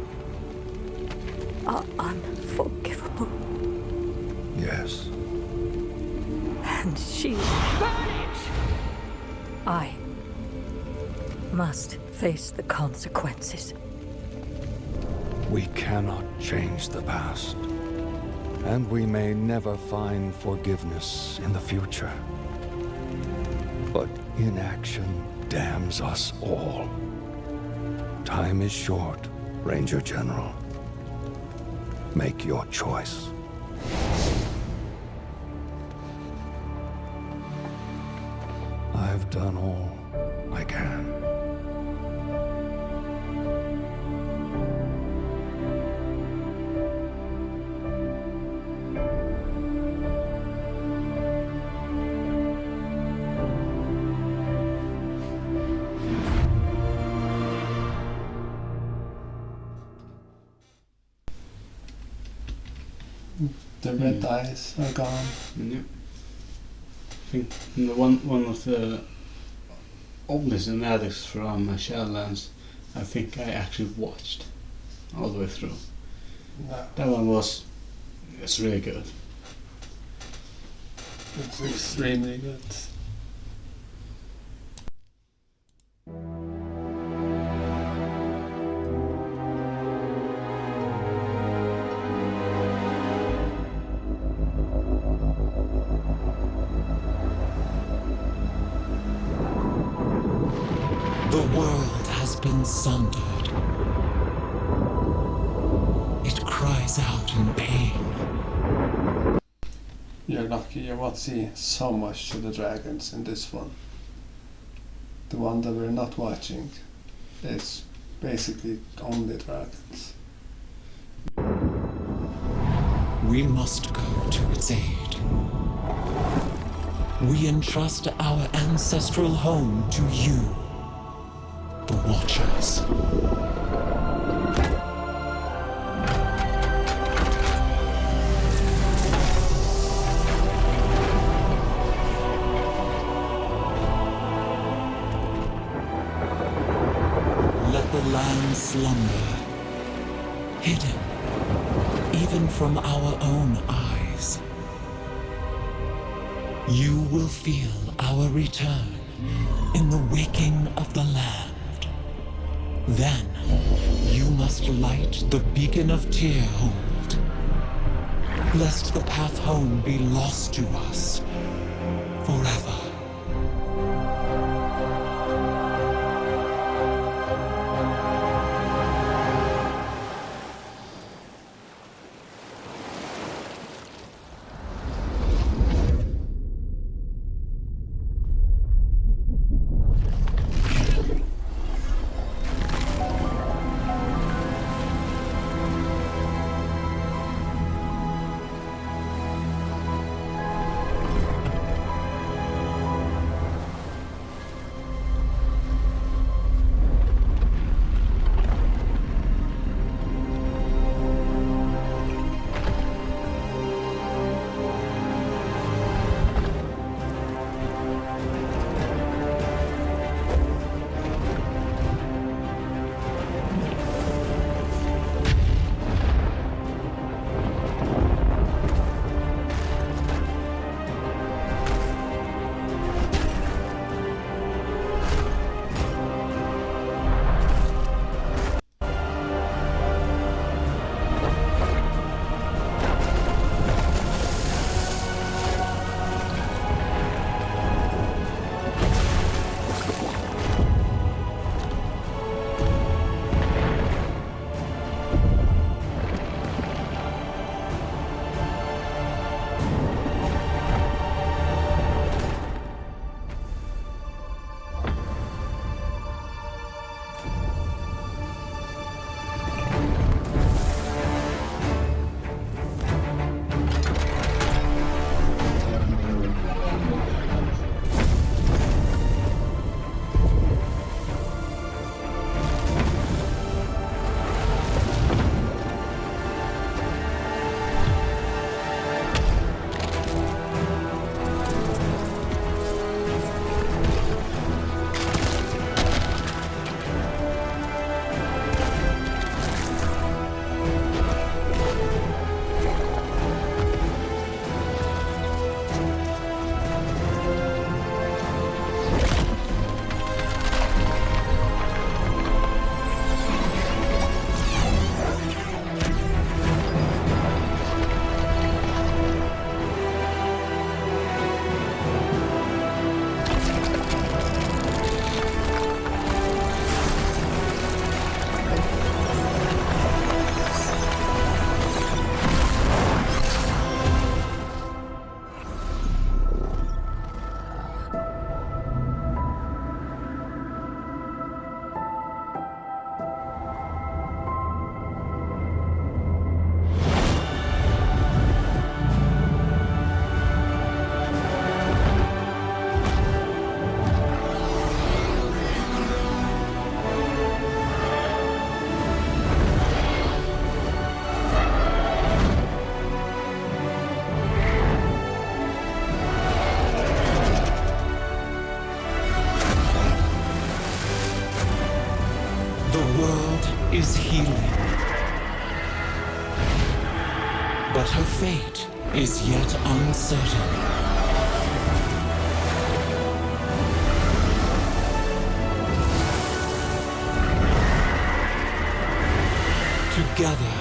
are unforgivable. Yes. And she... I must face the consequences. We cannot change the past, and we may never find forgiveness in the future. But inaction damns us all. Time is short, Ranger General. Make your choice. I've done all I can. The red eyes are gone. Yeah. I think one of the oldest cinematics from Shadowlands, I think I actually watched all the way through. No. That one it's really good. It's extremely good. The world has been sundered. It cries out in pain. You're lucky you won't see so much to the dragons in this one. The one that we're not watching is basically only dragons. We must go to its aid. We entrust our ancestral home to you, the Watchers. Let the land slumber, hidden even from our own eyes. You will feel our return in the waking of the land. Then, you must light the beacon of Tearhold, lest the path home be lost to us forever. but her fate is yet uncertain. Together,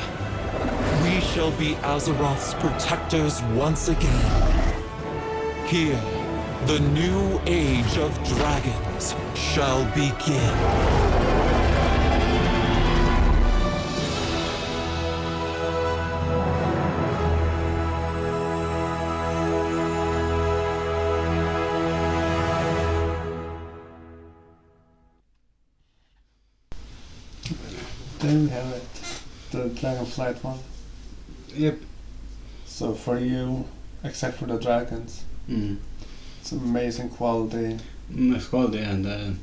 we shall be Azeroth's protectors once again. Here, the new age of dragons shall begin. There we have it. The Dragonflight one. Yep. So for you, except for the dragons, it's amazing quality. It's quality, and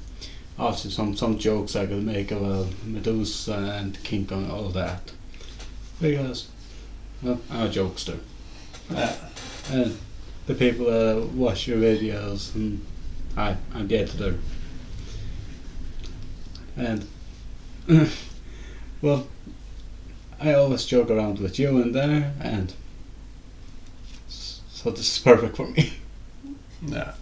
also some jokes I could make about Medusa and King Kong, all that. Because, well, I'm a jokester. Yeah. And the people that watch your videos, and I'm the editor. And, well, I always joke around with you in there, and so this is perfect for me. Yeah.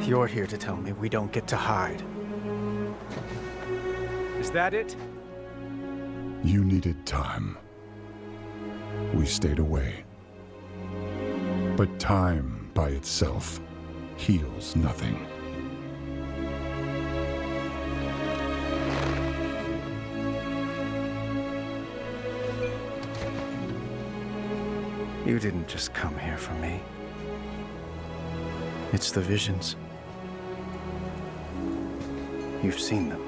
You're here to tell me we don't get to hide. Is that it? You needed time. We stayed away. But time by itself heals nothing. You didn't just come here for me. It's the visions. You've seen them.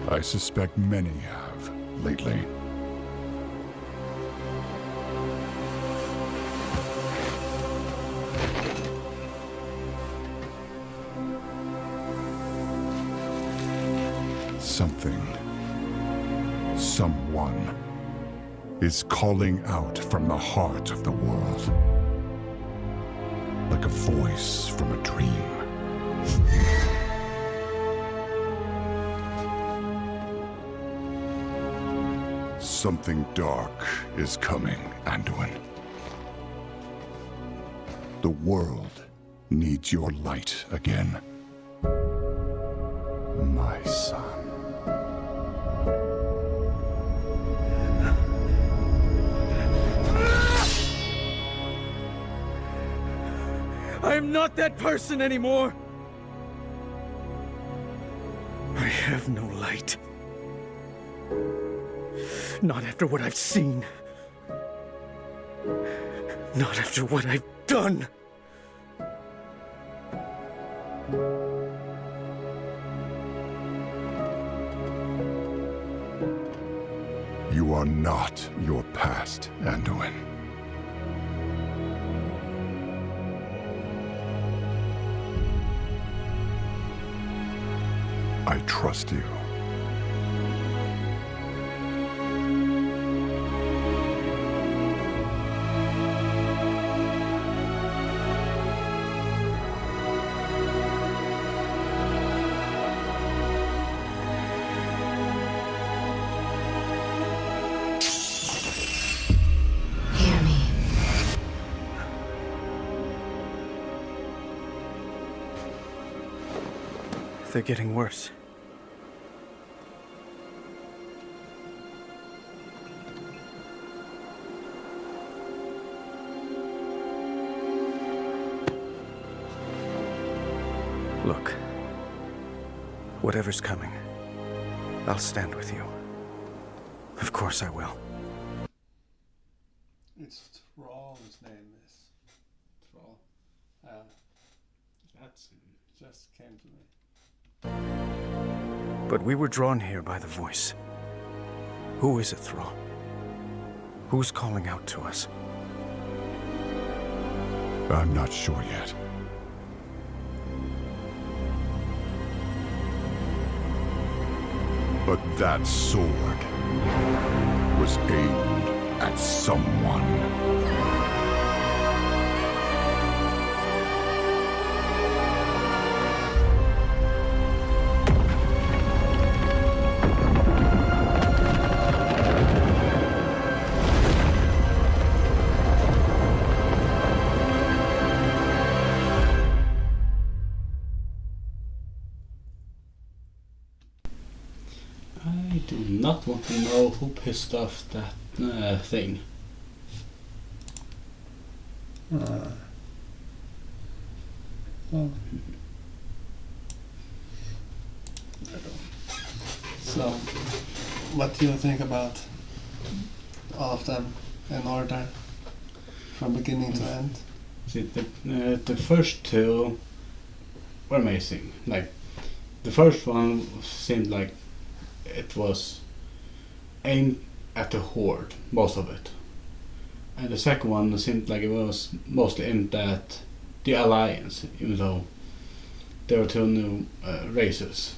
I suspect many have lately. Something, someone, is calling out from the heart of the world. Like a voice from a dream. Something dark is coming, Anduin. The world needs your light again. My son. I am not that person anymore! I have no light. Not after what I've seen. Not after what I've done. You are not your past, Anduin. I trust you. They're getting worse. Whatever's coming, I'll stand with you. Of course I will. It's Thrall, his name is. Thrall. That's him. Just came to me. But we were drawn here by the voice. Who is it, Thrall? Who's calling out to us? I'm not sure yet. But that sword was aimed at someone. I do not want to know who pissed off that thing. Well, so, what do you think about all of them in order, from beginning to end? See, the first two were amazing. Like, the first one seemed like it was aimed at the Horde, most of it. And the second one seemed like it was mostly aimed at the Alliance, even though there were two new races.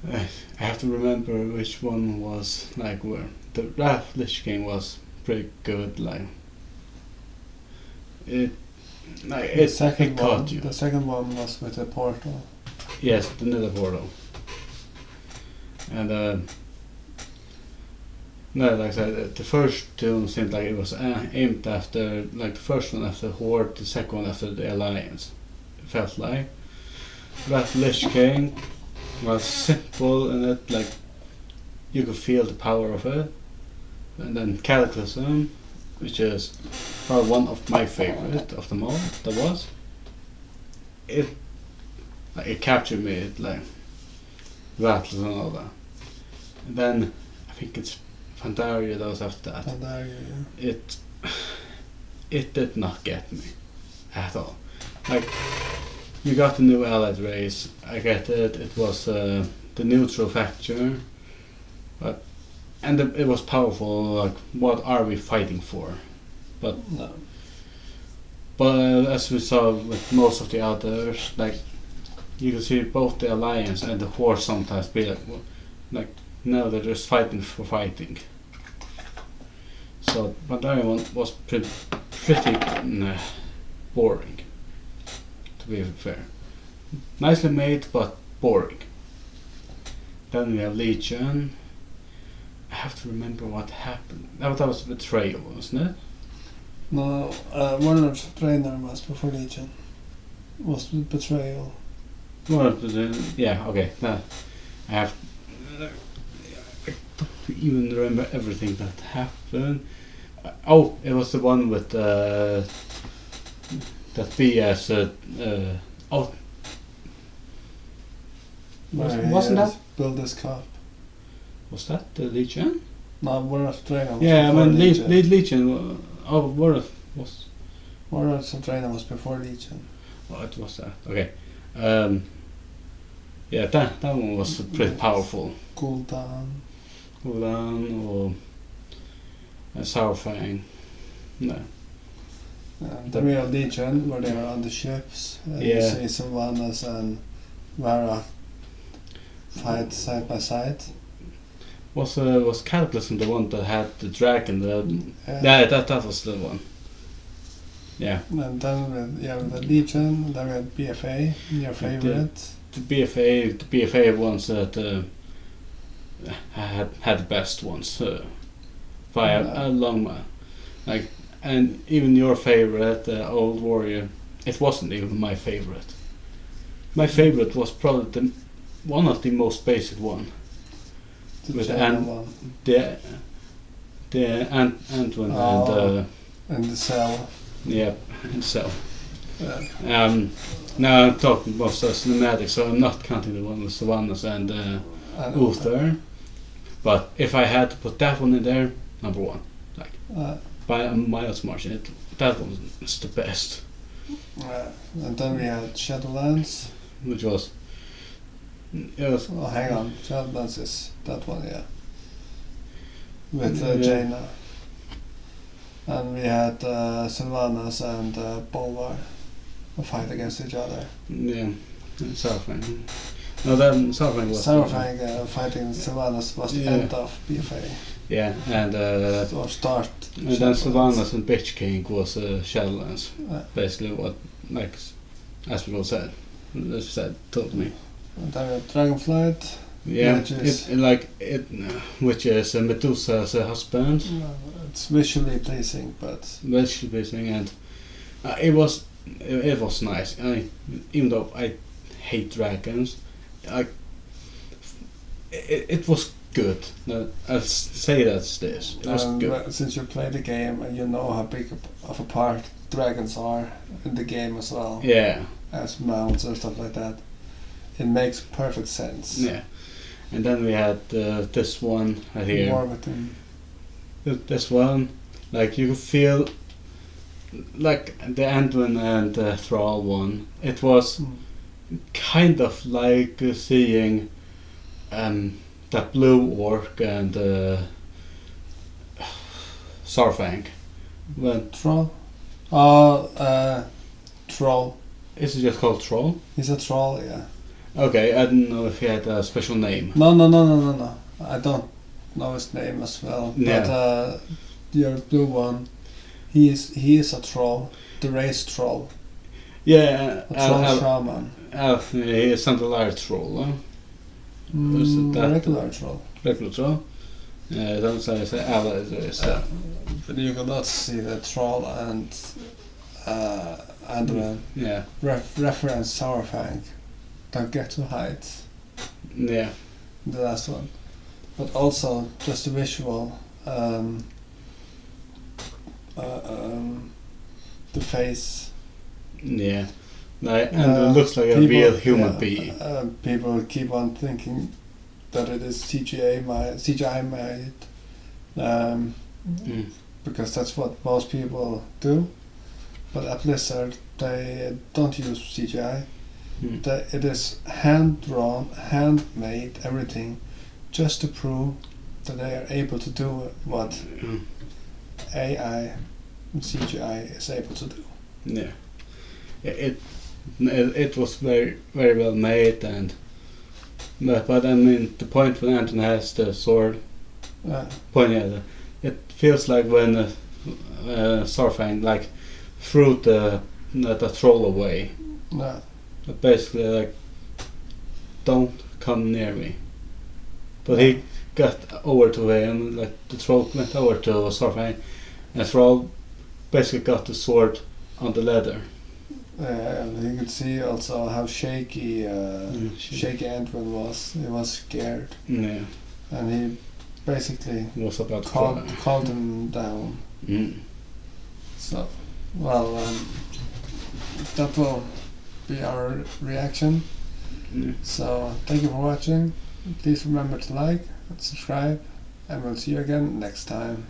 I have to remember which one was like where. The Wrath Lich King was pretty good, like it caught you. The second one was with the portal. Yes, the Nether portal. And no, like I said, the first two seemed like it was aimed after, like the first one after Horde, the second one after the Alliance. It felt like Wrath Lich King was simple in it, like you could feel the power of it. And then Cataclysm, which is probably one of my favorite of them all, it captured me, it like rattles and all that. And then I think it's Pandaria that was after that. Pandaria, yeah. It did not get me at all. Like, you got the new allied race, I get it, it was the neutral faction, and it was powerful, like, what are we fighting for? But as we saw with most of the others, like, you can see both the Alliance and the Horde sometimes be like no, they're just fighting for fighting. So Pandaria one was pretty boring, to be fair. Nicely made, but boring. Then we have Legion. I have to remember what happened. That was Betrayal, wasn't it? No, Warlord's Trainer was before Legion. Was Betrayal. Well, yeah, okay. I have. I don't even remember everything that happened. Oh, it was the one with that BS. Wasn't that? Build this cup. Was that the Legion? No, Warlord's Trainer was yeah, I before mean Legion. Legion. Warlord was. Warlord's Trainer was before Legion. Oh, it was that. Okay. Yeah, that one was pretty powerful. Gul'dan or Sourfang. No. The real Legion, where they are on the ships. You see Sylvanas and Varrock fight side by side. Was Cataclysm the one that had the dragon? That was the one. Yeah. And then with the Legion, then we had BFA, your favorite. The BFA ones that had the best ones by a long mile. Like, and even your favorite, Old Warrior, it wasn't even my favorite. My favorite was probably one of the most basic one. The Antoine and the Cell. Yep, and Cell. Yeah. Now I'm talking about the cinematics, so I'm not counting the one with Sylvanas and Uther. But if I had to put that one in there, number one, like by a miles margin, that one is the best. And then we had Shadowlands, which was. Oh, hang on, Shadowlands is that one, yeah. With Jaina. And we had Sylvanas and Bolvar fight against each other. Yeah, Saurfang. No, then Saurfang was... Saurfang fighting Sylvanas was the end of BFA. Yeah, and... or start. And then Sylvanas and Bitch King was Shadowlands. Basically what, like, as we all said. As you said, told me. And then we have Dragonflight. Yeah, which is Medusa's husband. It's visually pleasing, but... Visually pleasing, and it was nice. Even though I hate dragons, it was good. I'll say that's this. It was good. Since you play the game and you know how big of a part dragons are in the game as well. Yeah. As mounts and stuff like that. It makes perfect sense. Yeah. And then we had this one right here. Warburton. This one, like you could feel, like the Anduin and Thrall one. It was kind of like seeing that blue orc and Saurfang. When Troll? Troll. Is it just called Troll? He's a troll, yeah. Okay, I didn't know if he had a special name. No. I don't know his name as well. Yeah. But your blue one, he is a troll, the race troll. Yeah, a troll shaman. He is something like a troll, huh? Regular troll. Regular troll. Don't say but you cannot see the troll and Anduin. Yeah. Reference Saurfang. Don't get too heights. Yeah. The last one. But also just the visual, the face. Yeah. And it looks like a real human being. People keep on thinking that it is CGI made, because that's what most people do. But at Blizzard, they don't use CGI. It is hand-drawn, handmade, everything, just to prove that they are able to do what AI and CGI is able to do. Yeah, it was very, very well made, and but I mean the point when Anton has the sword pointing at it feels like when Saurfang like threw the troll away. Yeah. Basically, like, don't come near me. But he got over to him, like the troll went over to Saurfang, and Thrall basically got the sword on the leather. You could see also how shaky Anduin was. He was scared. Yeah. And he basically was about called him down. So, well, that will be our reaction. So thank you for watching. Please remember to like and subscribe, and we'll see you again next time.